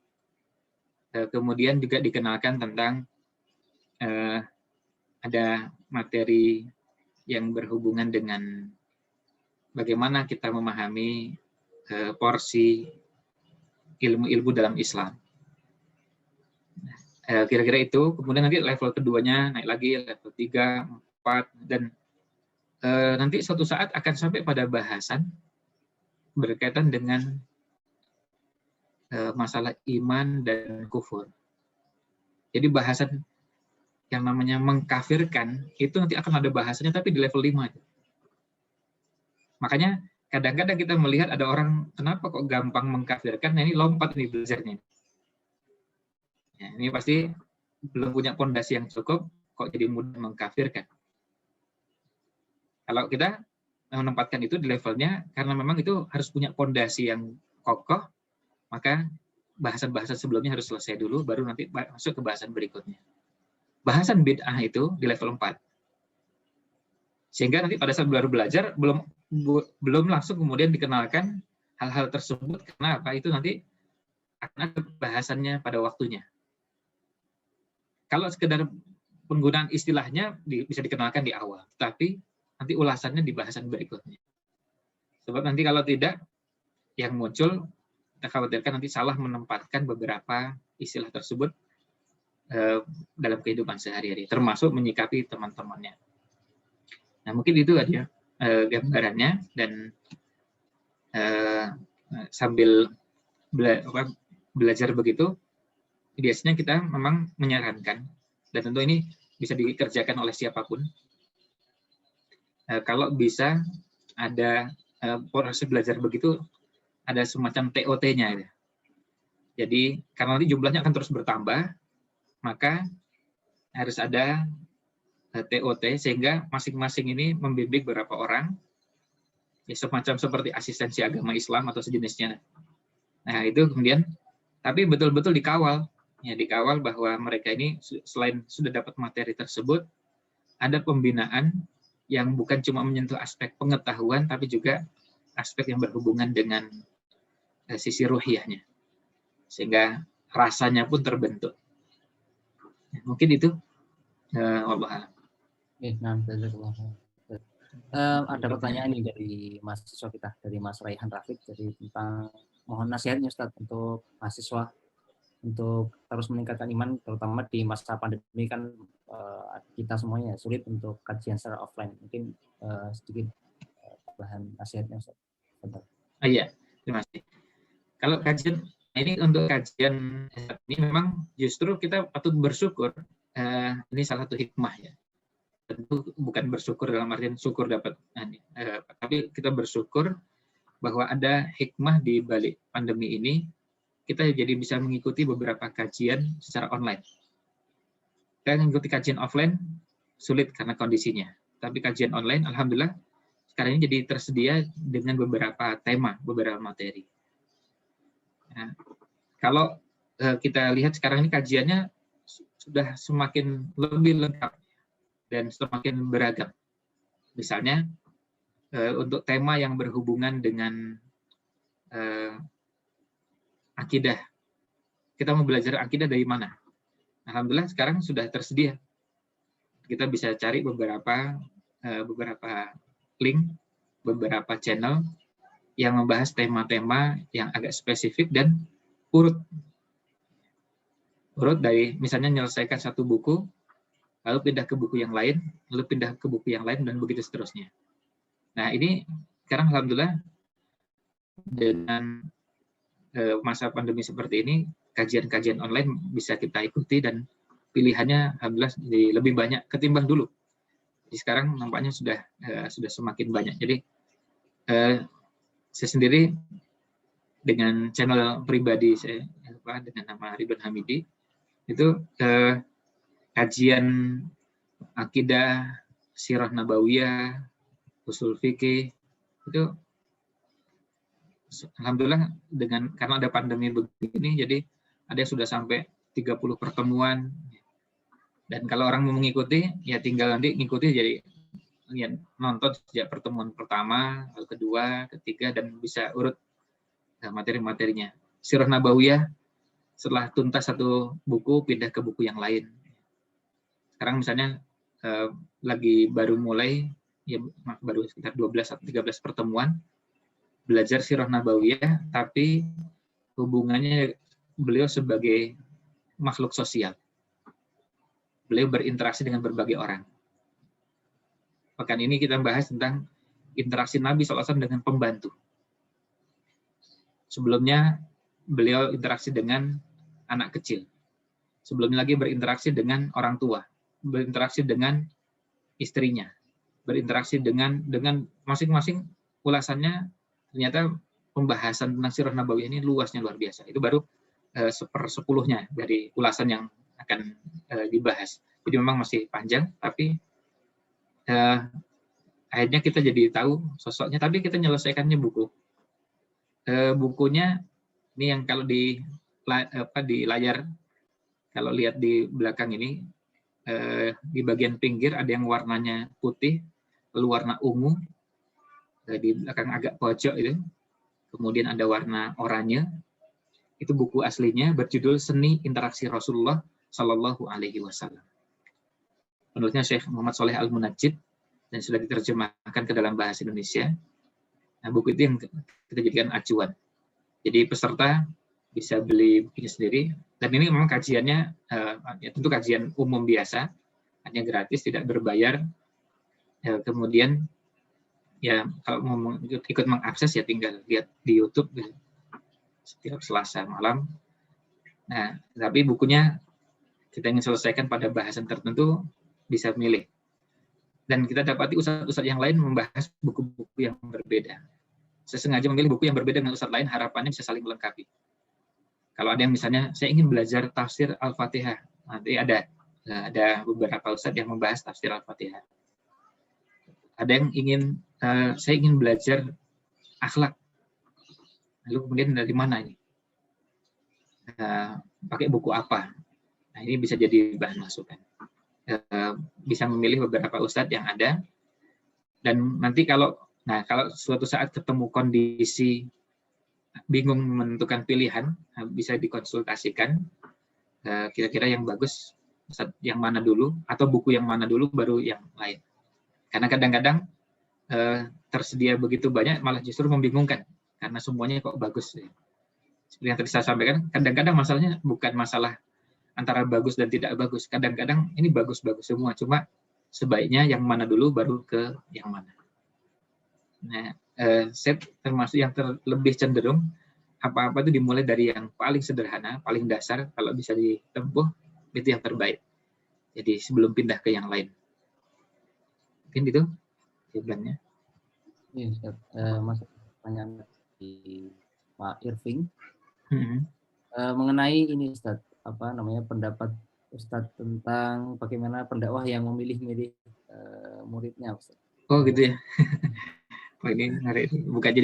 Kemudian juga dikenalkan tentang ada materi yang berhubungan dengan bagaimana kita memahami porsi ilmu-ilmu dalam Islam. Kira-kira itu. Kemudian nanti level keduanya naik lagi, level 3, 4, dan nanti suatu saat akan sampai pada bahasan berkaitan dengan masalah iman dan kufur. Jadi bahasan yang namanya mengkafirkan itu nanti akan ada bahasanya, tapi di level 5. Makanya kadang-kadang kita melihat ada orang, kenapa kok gampang mengkafirkan? Nah, ini lompat nih belajarnya. Ya, ini pasti belum punya pondasi yang cukup, kok jadi mudah mengkafirkan. Kalau kita menempatkan itu di levelnya, karena memang itu harus punya pondasi yang kokoh, maka bahasan-bahasan sebelumnya harus selesai dulu, baru nanti masuk ke bahasan berikutnya. Bahasan bid'ah itu di level 4. Sehingga nanti pada saat baru belajar, belum langsung kemudian dikenalkan hal-hal tersebut, karena apa? Itu nanti akan ada bahasannya pada waktunya. Kalau sekedar penggunaan istilahnya bisa dikenalkan di awal, tapi nanti ulasannya di bahasan berikutnya. Sebab nanti kalau tidak, yang muncul, kita khawatirkan nanti salah menempatkan beberapa istilah tersebut dalam kehidupan sehari-hari, termasuk menyikapi teman-temannya. Nah, mungkin itu aja gambarannya, dan sambil belajar begitu, biasanya kita memang menyarankan, dan tentu ini bisa dikerjakan oleh siapapun, kalau bisa ada proses belajar begitu, ada semacam TOT-nya. Jadi karena nanti jumlahnya akan terus bertambah, maka harus ada TOT, sehingga masing-masing ini membimbing beberapa orang, ya, semacam seperti asistensi agama Islam atau sejenisnya. Nah, itu kemudian, tapi betul-betul dikawal, ya, dikawal bahwa mereka ini selain sudah dapat materi tersebut, ada pembinaan yang bukan cuma menyentuh aspek pengetahuan, tapi juga aspek yang berhubungan dengan sisi ruhiyahnya, sehingga rasanya pun terbentuk. Mungkin itu. Allah. Ada pertanyaan nih dari mahasiswa kita, dari Mas Raihan Rafiq, jadi tentang mohon nasihatnya Ustadz untuk mahasiswa untuk terus meningkatkan iman, terutama di masa pandemi kan kita semuanya sulit untuk kajian secara offline. Mungkin sedikit bahan nasihatnya Ustadz. Iya, terima kasih. Kalau kajian ini, untuk kajian ini memang justru kita patut bersyukur. Ini salah satu hikmah, ya. Tentu bukan bersyukur dalam artian syukur dapat, tapi kita bersyukur bahwa ada hikmah di balik pandemi ini. Kita jadi bisa mengikuti beberapa kajian secara online. Kita mengikuti kajian offline sulit karena kondisinya, tapi kajian online, alhamdulillah, sekarang ini jadi tersedia dengan beberapa tema, beberapa materi. Nah, kalau kita lihat sekarang ini kajiannya sudah semakin lebih lengkap dan semakin beragam. Misalnya untuk tema yang berhubungan dengan akidah, kita mau belajar akidah dari mana? Alhamdulillah sekarang sudah tersedia. Kita bisa cari beberapa link, beberapa channel yang membahas tema-tema yang agak spesifik dan urut dari misalnya menyelesaikan satu buku, lalu pindah ke buku yang lain, lalu pindah ke buku yang lain, dan begitu seterusnya. Nah, ini sekarang alhamdulillah dengan masa pandemi seperti ini, kajian-kajian online bisa kita ikuti dan pilihannya alhamdulillah lebih banyak ketimbang dulu. Jadi sekarang nampaknya sudah semakin banyak. Jadi saya sendiri dengan channel pribadi saya dengan nama Ridwan Hamidi itu kajian akidah, sirah nabawiyah, usul fikih itu alhamdulillah karena ada pandemi begini, jadi ada yang sudah sampai 30 pertemuan. Dan kalau orang mau mengikuti, ya tinggal nanti ngikuti, jadi ya, nonton sejak pertemuan pertama, lalu kedua, ketiga, dan bisa urut materi-materinya. Sirah nabawiyah, setelah tuntas satu buku, pindah ke buku yang lain. Sekarang misalnya lagi baru mulai, ya baru sekitar 12 atau 13 pertemuan, belajar sirah nabawiyah, tapi hubungannya beliau sebagai makhluk sosial. Beliau berinteraksi dengan berbagai orang. Pekan ini kita bahas tentang interaksi Nabi SAW dengan pembantu. Sebelumnya beliau interaksi dengan anak kecil. Sebelumnya lagi berinteraksi dengan orang tua, berinteraksi dengan istrinya, berinteraksi dengan masing-masing ulasannya. Ternyata pembahasan tentang sirah nabawiyah ini luasnya luar biasa. Itu baru 1/10 dari ulasan yang akan dibahas. Jadi memang masih panjang, tapi akhirnya kita jadi tahu sosoknya. Tapi kita menyelesaikannya buku. Bukunya ini yang kalau di layar, kalau lihat di belakang ini, di bagian pinggir ada yang warnanya putih, lalu warna ungu, di belakang agak pojok itu, kemudian ada warna oranye. Itu buku aslinya berjudul Seni Interaksi Rasulullah Shallallahu Alaihi Wasallam. Penulisnya Syekh Muhammad Shaleh Al-Munajjid dan sudah diterjemahkan ke dalam bahasa Indonesia. Nah, buku itu yang kita jadikan acuan. Jadi peserta bisa beli bukunya sendiri. Dan ini memang kajiannya ya tentu kajian umum biasa, hanya gratis, tidak berbayar. Kemudian ya kalau mau ikut mengakses ya tinggal lihat di YouTube setiap Selasa malam. Nah, tapi bukunya kita ingin selesaikan pada bahasan tertentu, bisa milih. Dan kita dapati ustadz-ustadz yang lain membahas buku-buku yang berbeda. Saya sengaja memilih buku yang berbeda dengan ustadz lain, harapannya bisa saling melengkapi. Kalau ada yang misalnya, saya ingin belajar tafsir Al-Fatihah, nanti ada beberapa ustadz yang membahas tafsir Al-Fatihah. Ada yang saya ingin belajar akhlak. Lalu kemudian dari mana ini? Pakai buku apa? Nah, ini bisa jadi bahan masukan. Bisa memilih beberapa ustadz yang ada. Dan nanti kalau suatu saat ketemu kondisi bingung menentukan pilihan, bisa dikonsultasikan kira-kira yang bagus, ustadz yang mana dulu, atau buku yang mana dulu, baru yang lain. Karena kadang-kadang tersedia begitu banyak, malah justru membingungkan. Karena semuanya kok bagus. Seperti yang tadi saya sampaikan, kadang-kadang masalahnya bukan masalah antara bagus dan tidak bagus. Kadang-kadang ini bagus-bagus semua, cuma sebaiknya yang mana dulu baru ke yang mana. Nah, saya termasuk yang lebih cenderung apa-apa itu dimulai dari yang paling sederhana, paling dasar, kalau bisa ditempuh itu yang terbaik. Jadi sebelum pindah ke yang lain. Mungkin itu jawabannya. Iya, Ustaz. Mas pertanyaan di Pak Irving mengenai ini, Ustaz, pendapat Ustaz tentang bagaimana pendakwah yang memilih-milih muridnya, Ustaz. Oh gitu ya. Oh, ini bukan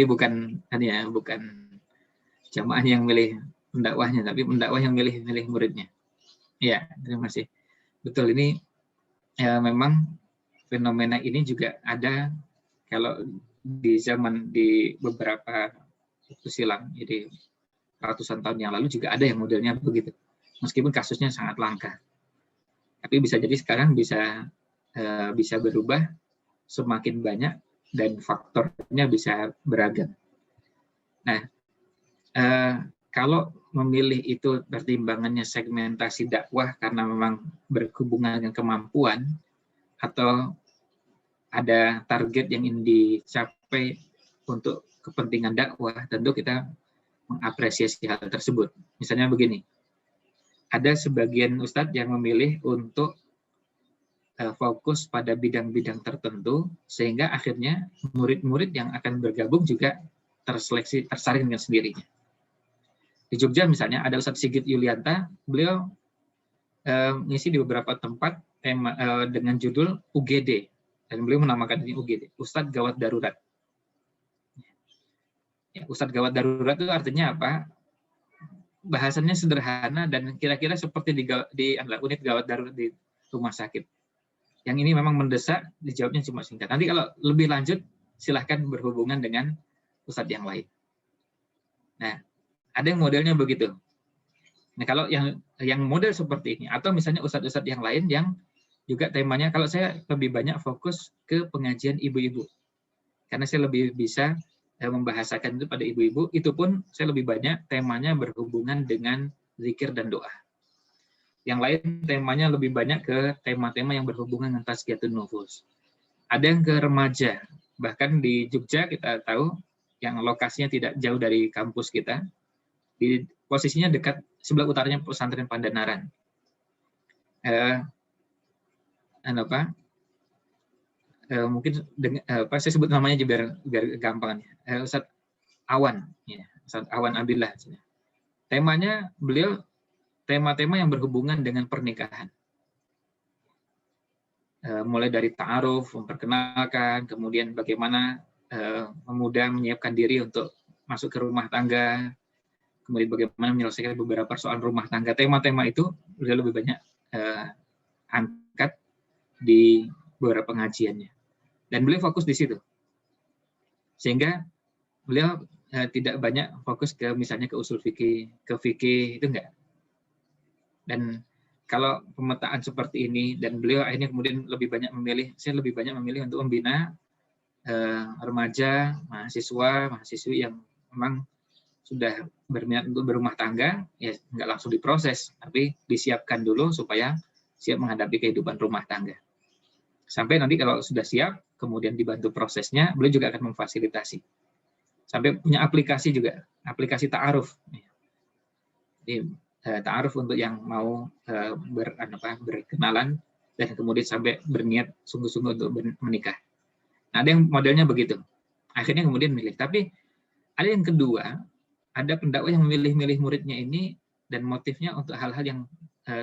jamaah yang milih pendakwahnya, tapi pendakwah yang milih muridnya. Ya, terima kasih. Betul, ini ya memang fenomena ini juga ada kalau di beberapa waktu silam, jadi ratusan tahun yang lalu juga ada yang modelnya begitu. Meskipun kasusnya sangat langka. Tapi bisa jadi sekarang bisa berubah semakin banyak dan faktornya bisa beragam. Nah, kalau memilih itu pertimbangannya segmentasi dakwah karena memang berhubungan dengan kemampuan atau ada target yang ingin dicapai untuk kepentingan dakwah, tentu kita mengapresiasi hal tersebut. Misalnya begini, ada sebagian ustadz yang memilih untuk fokus pada bidang-bidang tertentu, sehingga akhirnya murid-murid yang akan bergabung juga terseleksi, tersaring dengan sendirinya. Di Jogja misalnya ada Ustadz Sigit Yulianta, beliau ngisi di beberapa tempat tema dengan judul UGD, dan beliau menamakan ini UGD, Ustadz Gawat Darurat. Ya, Ustadz Gawat Darurat itu artinya apa? Bahasannya sederhana dan kira-kira seperti di unit gawat darurat di rumah sakit. Yang ini memang mendesak, dijawabnya cuma singkat. Nanti kalau lebih lanjut, silahkan berhubungan dengan ustadz yang lain. Nah, ada yang modelnya begitu. Nah, kalau yang model seperti ini, atau misalnya ustadz-ustadz yang lain yang juga temanya, kalau saya lebih banyak fokus ke pengajian ibu-ibu. Karena saya lebih bisa membahasakan itu pada ibu-ibu, itu pun saya lebih banyak temanya berhubungan dengan zikir dan doa. Yang lain temanya lebih banyak ke tema-tema yang berhubungan dengan tazkiyatun nufus. Ada yang ke remaja, bahkan di Jogja kita tahu yang lokasinya tidak jauh dari kampus kita, di posisinya dekat sebelah utaranya pesantren Pandanaran. Mungkin saya sebut namanya biar gampang. Ustadz Awan, ya, Ustadz Awan Abdillah. Temanya beliau tema-tema yang berhubungan dengan pernikahan. Mulai dari ta'aruf, memperkenalkan, kemudian bagaimana pemuda menyiapkan diri untuk masuk ke rumah tangga, kemudian bagaimana menyelesaikan beberapa persoalan rumah tangga. Tema-tema itu beliau lebih banyak angkat di beberapa pengajiannya. Dan beliau fokus di situ. Sehingga beliau tidak banyak fokus ke misalnya ke usul fikih, ke fikih, itu enggak. Dan kalau pemetaan seperti ini, dan beliau akhirnya kemudian lebih banyak memilih, saya lebih banyak memilih untuk membina remaja, mahasiswi yang memang sudah berminat untuk berumah tangga, ya enggak langsung diproses, tapi disiapkan dulu supaya siap menghadapi kehidupan rumah tangga. Sampai nanti kalau sudah siap, kemudian dibantu prosesnya, beliau juga akan memfasilitasi. Sampai punya aplikasi juga, aplikasi ta'aruf. Jadi, ta'aruf untuk yang mau berkenalan, dan kemudian sampai berniat sungguh-sungguh untuk menikah. Nah, ada yang modelnya begitu. Akhirnya kemudian milih. Tapi ada yang kedua, ada pendakwah yang memilih-milih muridnya ini, dan motifnya untuk hal-hal yang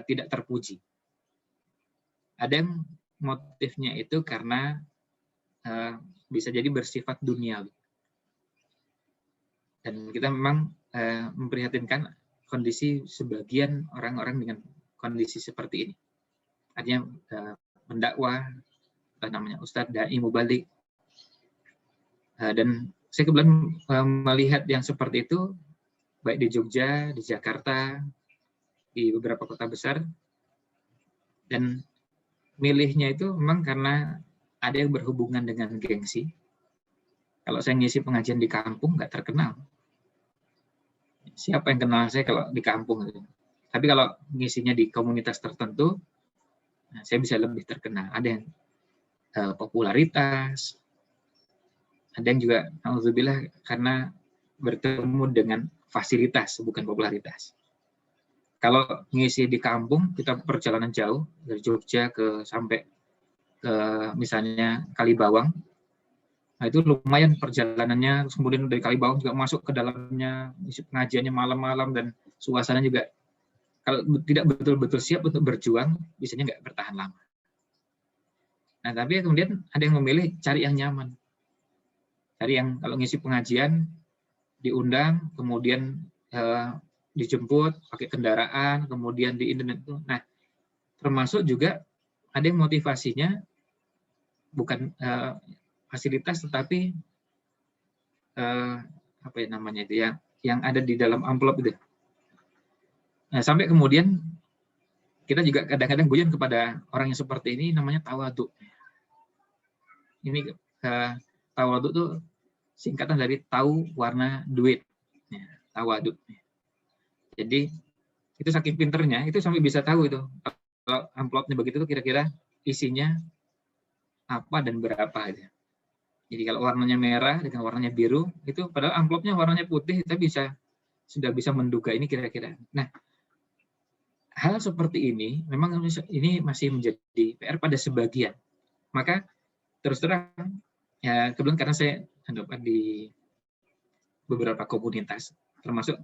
tidak terpuji. Ada yang motifnya itu karena bisa jadi bersifat duniawi. Dan kita memang memprihatinkan kondisi sebagian orang-orang dengan kondisi seperti ini. Artinya pendakwah, namanya Ustadz Dai Mubalik. Dan saya kebetulan melihat yang seperti itu, baik di Jogja, di Jakarta, di beberapa kota besar, dan milihnya itu memang karena ada yang berhubungan dengan gengsi. Kalau saya ngisi pengajian di kampung, nggak terkenal. Siapa yang kenal saya kalau di kampung? Tapi kalau ngisinya di komunitas tertentu, saya bisa lebih terkenal. Ada yang popularitas, ada yang juga, alhamdulillah, karena bertemu dengan fasilitas, bukan popularitas. Kalau ngisi di kampung, kita perjalanan jauh dari Jogja sampai ke misalnya Kalibawang. Nah, itu lumayan perjalanannya, terus kemudian dari Kalibawang juga masuk ke dalamnya, isi pengajiannya malam-malam, dan suasana juga kalau tidak betul-betul siap untuk berjuang, biasanya nggak bertahan lama. Nah, tapi kemudian ada yang memilih cari yang nyaman. Cari yang kalau ngisi pengajian, diundang, kemudian dijemput pakai kendaraan, kemudian di internet itu. Nah, termasuk juga ada yang motivasinya bukan fasilitas, tetapi apa ya namanya itu ya, yang ada di dalam amplop itu. Nah, sampai kemudian kita juga kadang-kadang guyon kepada orang yang seperti ini, namanya tawadhu. Ini tawadhu itu singkatan dari tahu warna duit. tawaduk. Jadi itu saking pinternya, itu sampai bisa tahu itu kalau amplopnya begitu tuh kira-kira isinya apa dan berapa aja. Jadi kalau warnanya merah dengan warnanya biru, itu padahal amplopnya warnanya putih, tapi sudah bisa menduga ini kira-kira. Nah, hal seperti ini memang ini masih menjadi PR pada sebagian. Maka terus terang, ya kebetulan karena saya di beberapa komunitas, termasuk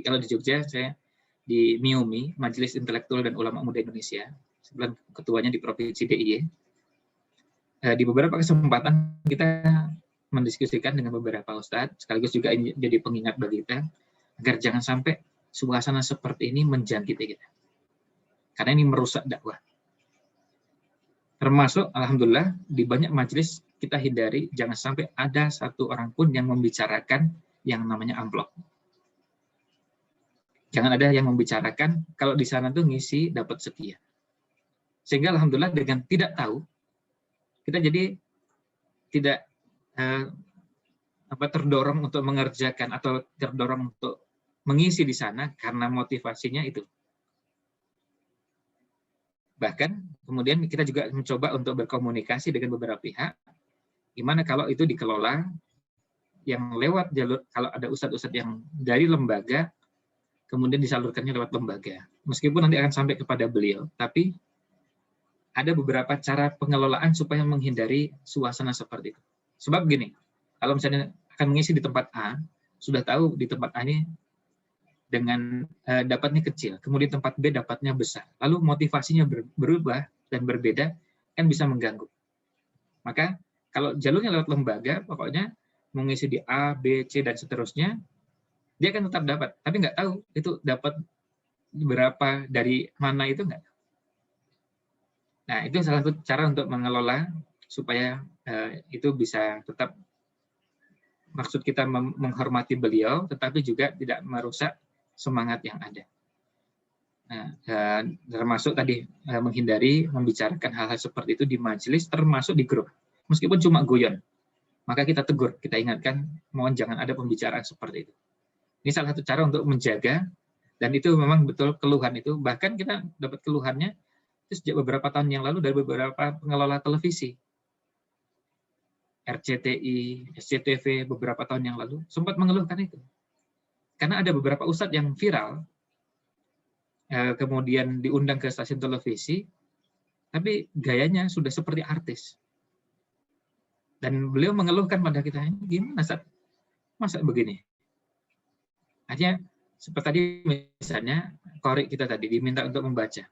kalau di Jogja saya di MIUMI, Majelis Intelektual dan Ulama Muda Indonesia, sebelah ketuanya di Provinsi DIY. Di beberapa kesempatan kita mendiskusikan dengan beberapa ustadz, sekaligus juga ini jadi pengingat bagi kita, agar jangan sampai suasana seperti ini menjangkiti kita. Karena ini merusak dakwah. Termasuk, alhamdulillah, di banyak majelis kita hindari, jangan sampai ada satu orang pun yang membicarakan yang namanya amplop. Jangan ada yang membicarakan, kalau di sana tuh ngisi dapat sekian. Sehingga alhamdulillah dengan tidak tahu, kita jadi tidak terdorong untuk mengerjakan atau terdorong untuk mengisi di sana karena motivasinya itu. Bahkan kemudian kita juga mencoba untuk berkomunikasi dengan beberapa pihak, gimana kalau itu dikelola yang lewat jalur, kalau ada ustadz-ustadz yang dari lembaga, kemudian disalurkannya lewat lembaga. Meskipun nanti akan sampai kepada beliau, tapi ada beberapa cara pengelolaan supaya menghindari suasana seperti itu. Sebab gini, kalau misalnya akan mengisi di tempat A, sudah tahu di tempat A ini dengan dapatnya kecil, kemudian tempat B dapatnya besar, lalu motivasinya berubah dan berbeda, kan bisa mengganggu. Maka kalau jalurnya lewat lembaga, pokoknya mengisi di A, B, C, dan seterusnya, dia kan tetap dapat, tapi nggak tahu itu dapat berapa dari mana itu nggak. Nah, itu salah satu cara untuk mengelola supaya itu bisa tetap, maksud kita menghormati beliau, tetapi juga tidak merusak semangat yang ada. Nah, termasuk tadi menghindari membicarakan hal-hal seperti itu di majelis, termasuk di grup. Meskipun cuma guyon, maka kita tegur, kita ingatkan, mohon jangan ada pembicaraan seperti itu. Ini salah satu cara untuk menjaga, dan itu memang betul keluhan itu. Bahkan kita dapat keluhannya itu sejak beberapa tahun yang lalu dari beberapa pengelola televisi. RCTI, SCTV beberapa tahun yang lalu sempat mengeluhkan itu. Karena ada beberapa ustadz yang viral, kemudian diundang ke stasiun televisi, tapi gayanya sudah seperti artis. Dan beliau mengeluhkan pada kita, ini gimana Ustaz? Masa begini? Artinya, seperti tadi misalnya, korek kita tadi diminta untuk membaca.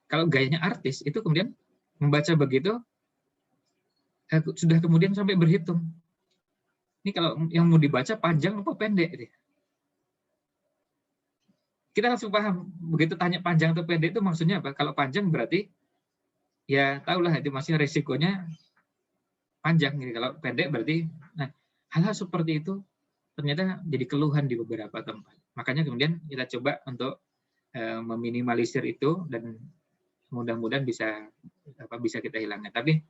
Kalau gayanya artis, itu kemudian membaca begitu, sudah kemudian sampai berhitung. Ini kalau yang mau dibaca panjang apa pendek? Kita langsung paham, begitu tanya panjang atau pendek itu maksudnya apa? Kalau panjang berarti, ya tahulah itu masih resikonya panjang. Kalau pendek berarti, nah hal-hal seperti itu ternyata jadi keluhan di beberapa tempat. Makanya kemudian kita coba untuk meminimalisir itu, dan mudah-mudahan bisa kita hilangkan. Tapi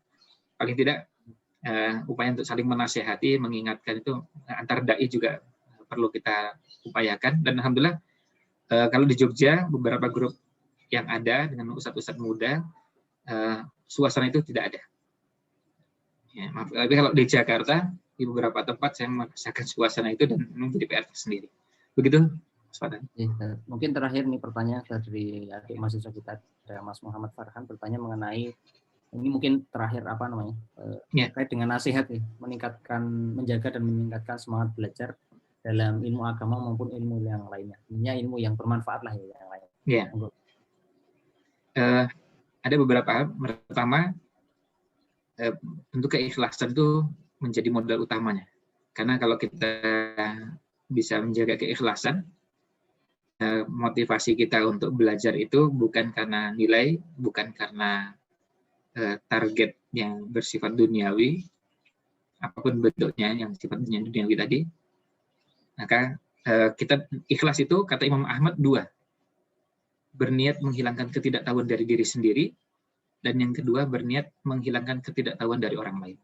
paling tidak upaya untuk saling menasehati, mengingatkan itu antar dai juga perlu kita upayakan. Dan alhamdulillah kalau di Jogja beberapa grup yang ada dengan ustadz-ustadz muda, suasana itu tidak ada. Ya, maaf, tapi kalau di Jakarta di beberapa tempat saya merasakan suasana itu dan menjadi PR sendiri. Begitu. Mungkin terakhir nih pertanyaan dari adik mahasiswa kita, Mas Muhammad Farhan, bertanya mengenai ini mungkin terakhir terkait dengan nasihat nih, menjaga dan meningkatkan semangat belajar dalam ilmu agama maupun ilmu yang lainnya. Intinya ilmu yang bermanfaat lah ya yang lain. Ya. Ada beberapa hal. Pertama, tentu keikhlasan itu menjadi modal utamanya. Karena kalau kita bisa menjaga keikhlasan, motivasi kita untuk belajar itu bukan karena nilai, bukan karena target yang bersifat duniawi, apapun bentuknya yang sifatnya duniawi tadi, maka kita ikhlas itu, kata Imam Ahmad, 2. Berniat menghilangkan ketidaktahuan dari diri sendiri, dan yang kedua berniat menghilangkan ketidaktahuan dari orang lain.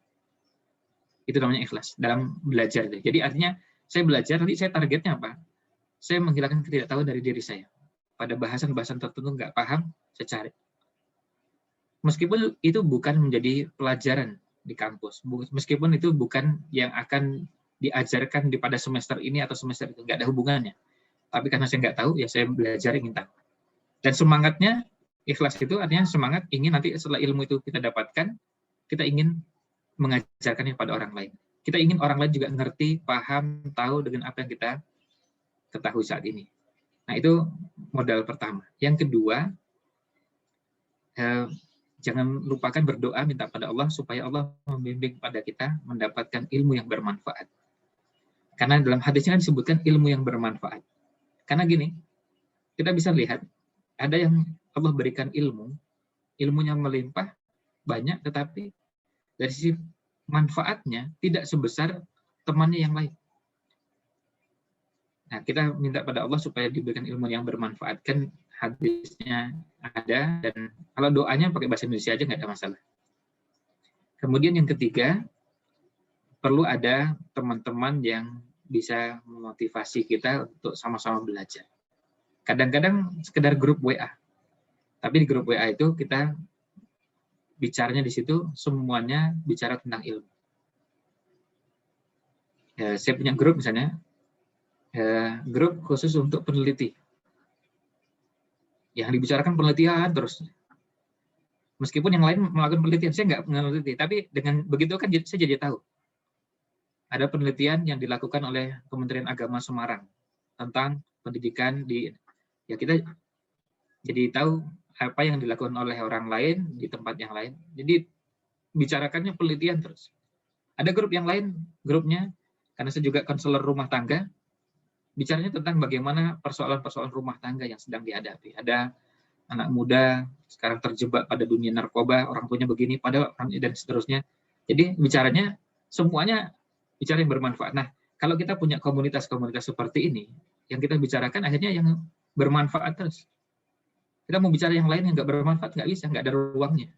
Itu namanya ikhlas dalam belajar. Jadi artinya saya belajar, nanti saya targetnya apa? saya menghilangkan ketidaktahuan dari diri saya. Pada bahasan-bahasan tertentu nggak paham, saya cari. Meskipun itu bukan menjadi pelajaran di kampus, meskipun itu bukan yang akan diajarkan pada semester ini atau semester itu, nggak ada hubungannya. Tapi karena saya nggak tahu, ya saya belajar, ingin tahu. Dan semangatnya, ikhlas itu artinya semangat ingin nanti setelah ilmu itu kita dapatkan, kita ingin mengajarkannya pada orang lain. Kita ingin orang lain juga ngerti, paham, tahu dengan apa yang kita ketahui saat ini. Nah, itu modal pertama. Yang kedua, jangan lupakan berdoa, minta pada Allah supaya Allah membimbing pada kita mendapatkan ilmu yang bermanfaat. Karena dalam hadisnya disebutkan ilmu yang bermanfaat. Karena gini, kita bisa lihat, ada yang Allah berikan ilmu, ilmunya melimpah, banyak, tetapi dari sisi manfaatnya tidak sebesar temannya yang lain. Nah, kita minta pada Allah supaya diberikan ilmu yang bermanfaat. Kan hadisnya ada, dan kalau doanya pakai bahasa Indonesia aja nggak ada masalah. Kemudian yang ketiga, perlu ada teman-teman yang bisa memotivasi kita untuk sama-sama belajar. Kadang-kadang sekedar grup WA. Tapi di grup WA itu kita bicaranya di situ semuanya bicara tentang ilmu. Ya, saya punya grup misalnya, grup khusus untuk peneliti. Yang dibicarakan penelitian terus. Meskipun yang lain melakukan penelitian, saya nggak meneliti. Tapi dengan begitu kan saya jadi tahu. Ada penelitian yang dilakukan oleh Kementerian Agama Semarang tentang pendidikan di, ya kita jadi tahu apa yang dilakukan oleh orang lain di tempat yang lain. Jadi bicarakannya penelitian terus. Ada grup yang lain, grupnya, karena saya juga konselor rumah tangga, bicaranya tentang bagaimana persoalan-persoalan rumah tangga yang sedang dihadapi. Ada anak muda sekarang terjebak pada dunia narkoba, orang tuanya begini, pada orang dan seterusnya. Jadi bicaranya semuanya bicara yang bermanfaat. Nah, kalau kita punya komunitas-komunitas seperti ini, yang kita bicarakan akhirnya yang bermanfaat terus. Kita mau bicara yang lain yang nggak bermanfaat, nggak bisa, nggak ada ruangnya.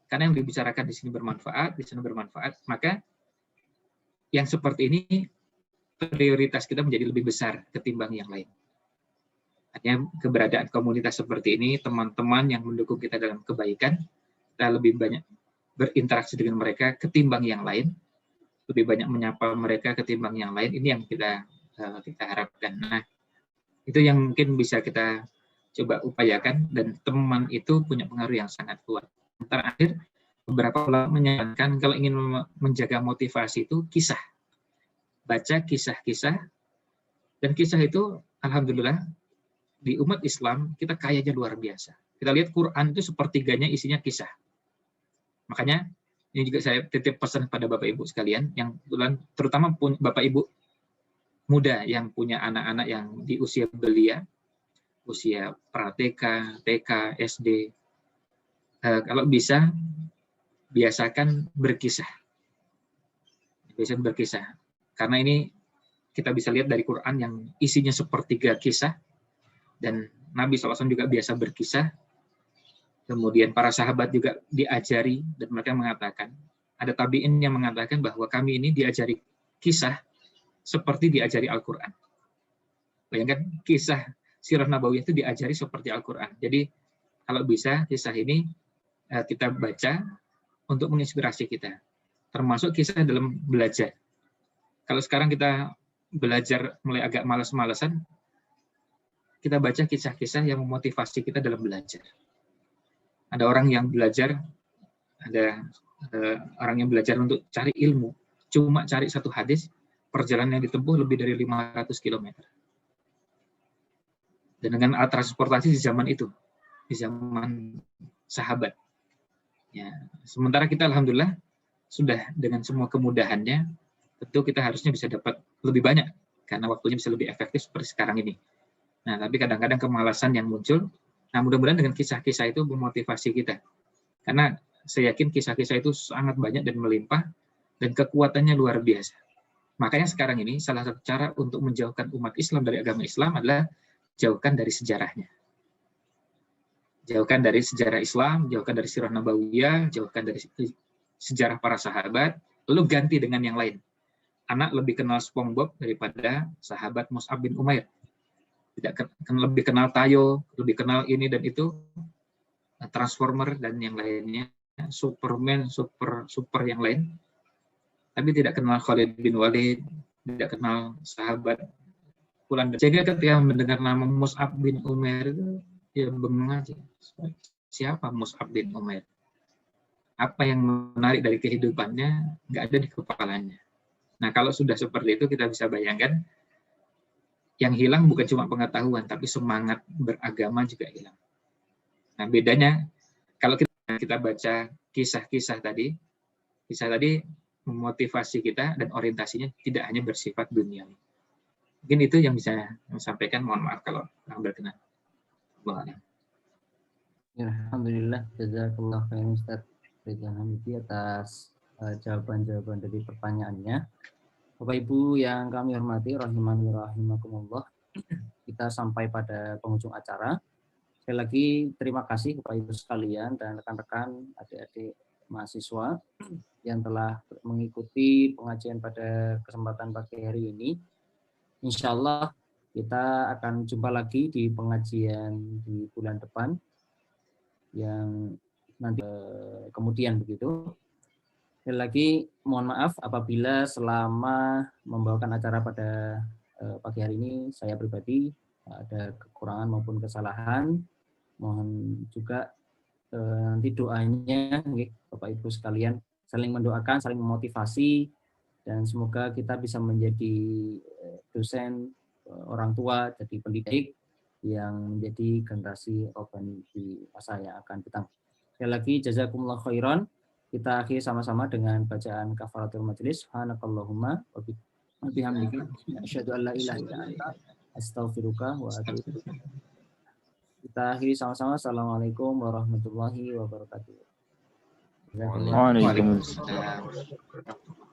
Karena yang dibicarakan di sini bermanfaat, di sana bermanfaat, maka yang seperti ini prioritas kita menjadi lebih besar ketimbang yang lain. Artinya keberadaan komunitas seperti ini, teman-teman yang mendukung kita dalam kebaikan, kita lebih banyak berinteraksi dengan mereka ketimbang yang lain, lebih banyak menyapa mereka ketimbang yang lain. Ini yang kita harapkan. Nah, itu yang mungkin bisa kita coba upayakan, dan teman itu punya pengaruh yang sangat kuat. Terakhir, beberapa ulama menyarankan kalau ingin menjaga motivasi itu kisah. Baca kisah-kisah, dan kisah itu alhamdulillah di umat Islam kita kayanya luar biasa. Kita lihat Quran itu sepertiganya isinya kisah. Makanya ini juga saya titip pesan pada Bapak Ibu sekalian yang terutama Bapak Ibu muda yang punya anak-anak yang di usia belia, usia pra-TK, TK, SD. Kalau bisa biasakan berkisah. Biasakan berkisah. Karena ini kita bisa lihat dari Quran yang isinya sepertiga kisah, dan Nabi SAW juga biasa berkisah. Kemudian para sahabat juga diajari, dan mereka mengatakan, ada tabi'in yang mengatakan bahwa kami ini diajari kisah seperti diajari Al-Quran. Bayangkan kisah Sirah Nabawiyah itu diajari seperti Al-Quran. Jadi kalau bisa kisah ini kita baca untuk menginspirasi kita. Termasuk kisah dalam belajar. Kalau sekarang kita belajar mulai agak malas-malasan, kita baca kisah-kisah yang memotivasi kita dalam belajar. Ada orang yang belajar, ada orang yang belajar untuk cari ilmu, cuma cari satu hadis, perjalanan yang ditempuh lebih dari 500 km. Dan dengan alat transportasi di zaman itu, di zaman sahabat. Ya, sementara kita alhamdulillah sudah dengan semua kemudahannya, tentu kita harusnya bisa dapat lebih banyak, karena waktunya bisa lebih efektif seperti sekarang ini. Nah, tapi kadang-kadang kemalasan yang muncul. Nah, mudah-mudahan dengan kisah-kisah itu memotivasi kita. Karena saya yakin kisah-kisah itu sangat banyak dan melimpah, dan kekuatannya luar biasa. Makanya sekarang ini salah satu cara untuk menjauhkan umat Islam dari agama Islam adalah jauhkan dari sejarahnya. Jauhkan dari sejarah Islam, jauhkan dari Sirah Nabawiyah, jauhkan dari sejarah para sahabat, lalu ganti dengan yang lain. Anak lebih kenal SpongeBob daripada sahabat Mus'ab bin Umair. lebih kenal Tayo, lebih kenal ini dan itu, Transformer dan yang lainnya, Superman, super yang lain, tapi tidak kenal Khalid bin Walid, tidak kenal sahabat Fulan. Sehingga ketika mendengar nama Mus'ab bin Umair itu, ya bengong aja. Siapa Mus'ab bin Umair? Apa yang menarik dari kehidupannya nggak ada di kepalanya. Nah, kalau sudah seperti itu, kita bisa bayangkan yang hilang bukan cuma pengetahuan, tapi semangat beragama juga hilang. Nah, bedanya kalau kita baca kisah tadi memotivasi kita dan orientasinya tidak hanya bersifat duniawi. Mungkin itu yang bisa saya sampaikan. Mohon maaf kalau kurang berkenan. Ya, alhamdulillah, jazakallah khairan Ustaz Ridwan Hamidi atas jawaban-jawaban dari pertanyaannya. Bapak Ibu yang kami hormati, rahimani rahimakumullah, kita sampai pada penghujung acara. Sekali lagi terima kasih Bapak Ibu sekalian dan rekan-rekan adik-adik mahasiswa yang telah mengikuti pengajian pada kesempatan pagi hari ini. Insya Allah kita akan jumpa lagi di pengajian di bulan depan yang nanti kemudian begitu. Sekali lagi mohon maaf apabila selama membawakan acara pada pagi hari ini saya pribadi ada kekurangan maupun kesalahan. Mohon juga nanti doanya Bapak Ibu sekalian saling mendoakan, saling memotivasi, dan semoga kita bisa menjadi dosen, orang tua, jadi pendidik yang menjadi generasi Robbani di masa yang akan datang. Sekali lagi jazakumullah khairan. Kita akhiri sama-sama dengan bacaan kafaratul majelis. Subhanakallahumma wa bihamdika asyhadu an la ilaha illa anta astaghfiruka wa atubu ilaik. Kita akhiri sama-sama. Assalamualaikum warahmatullahi wabarakatuh. Waalaikumsalam.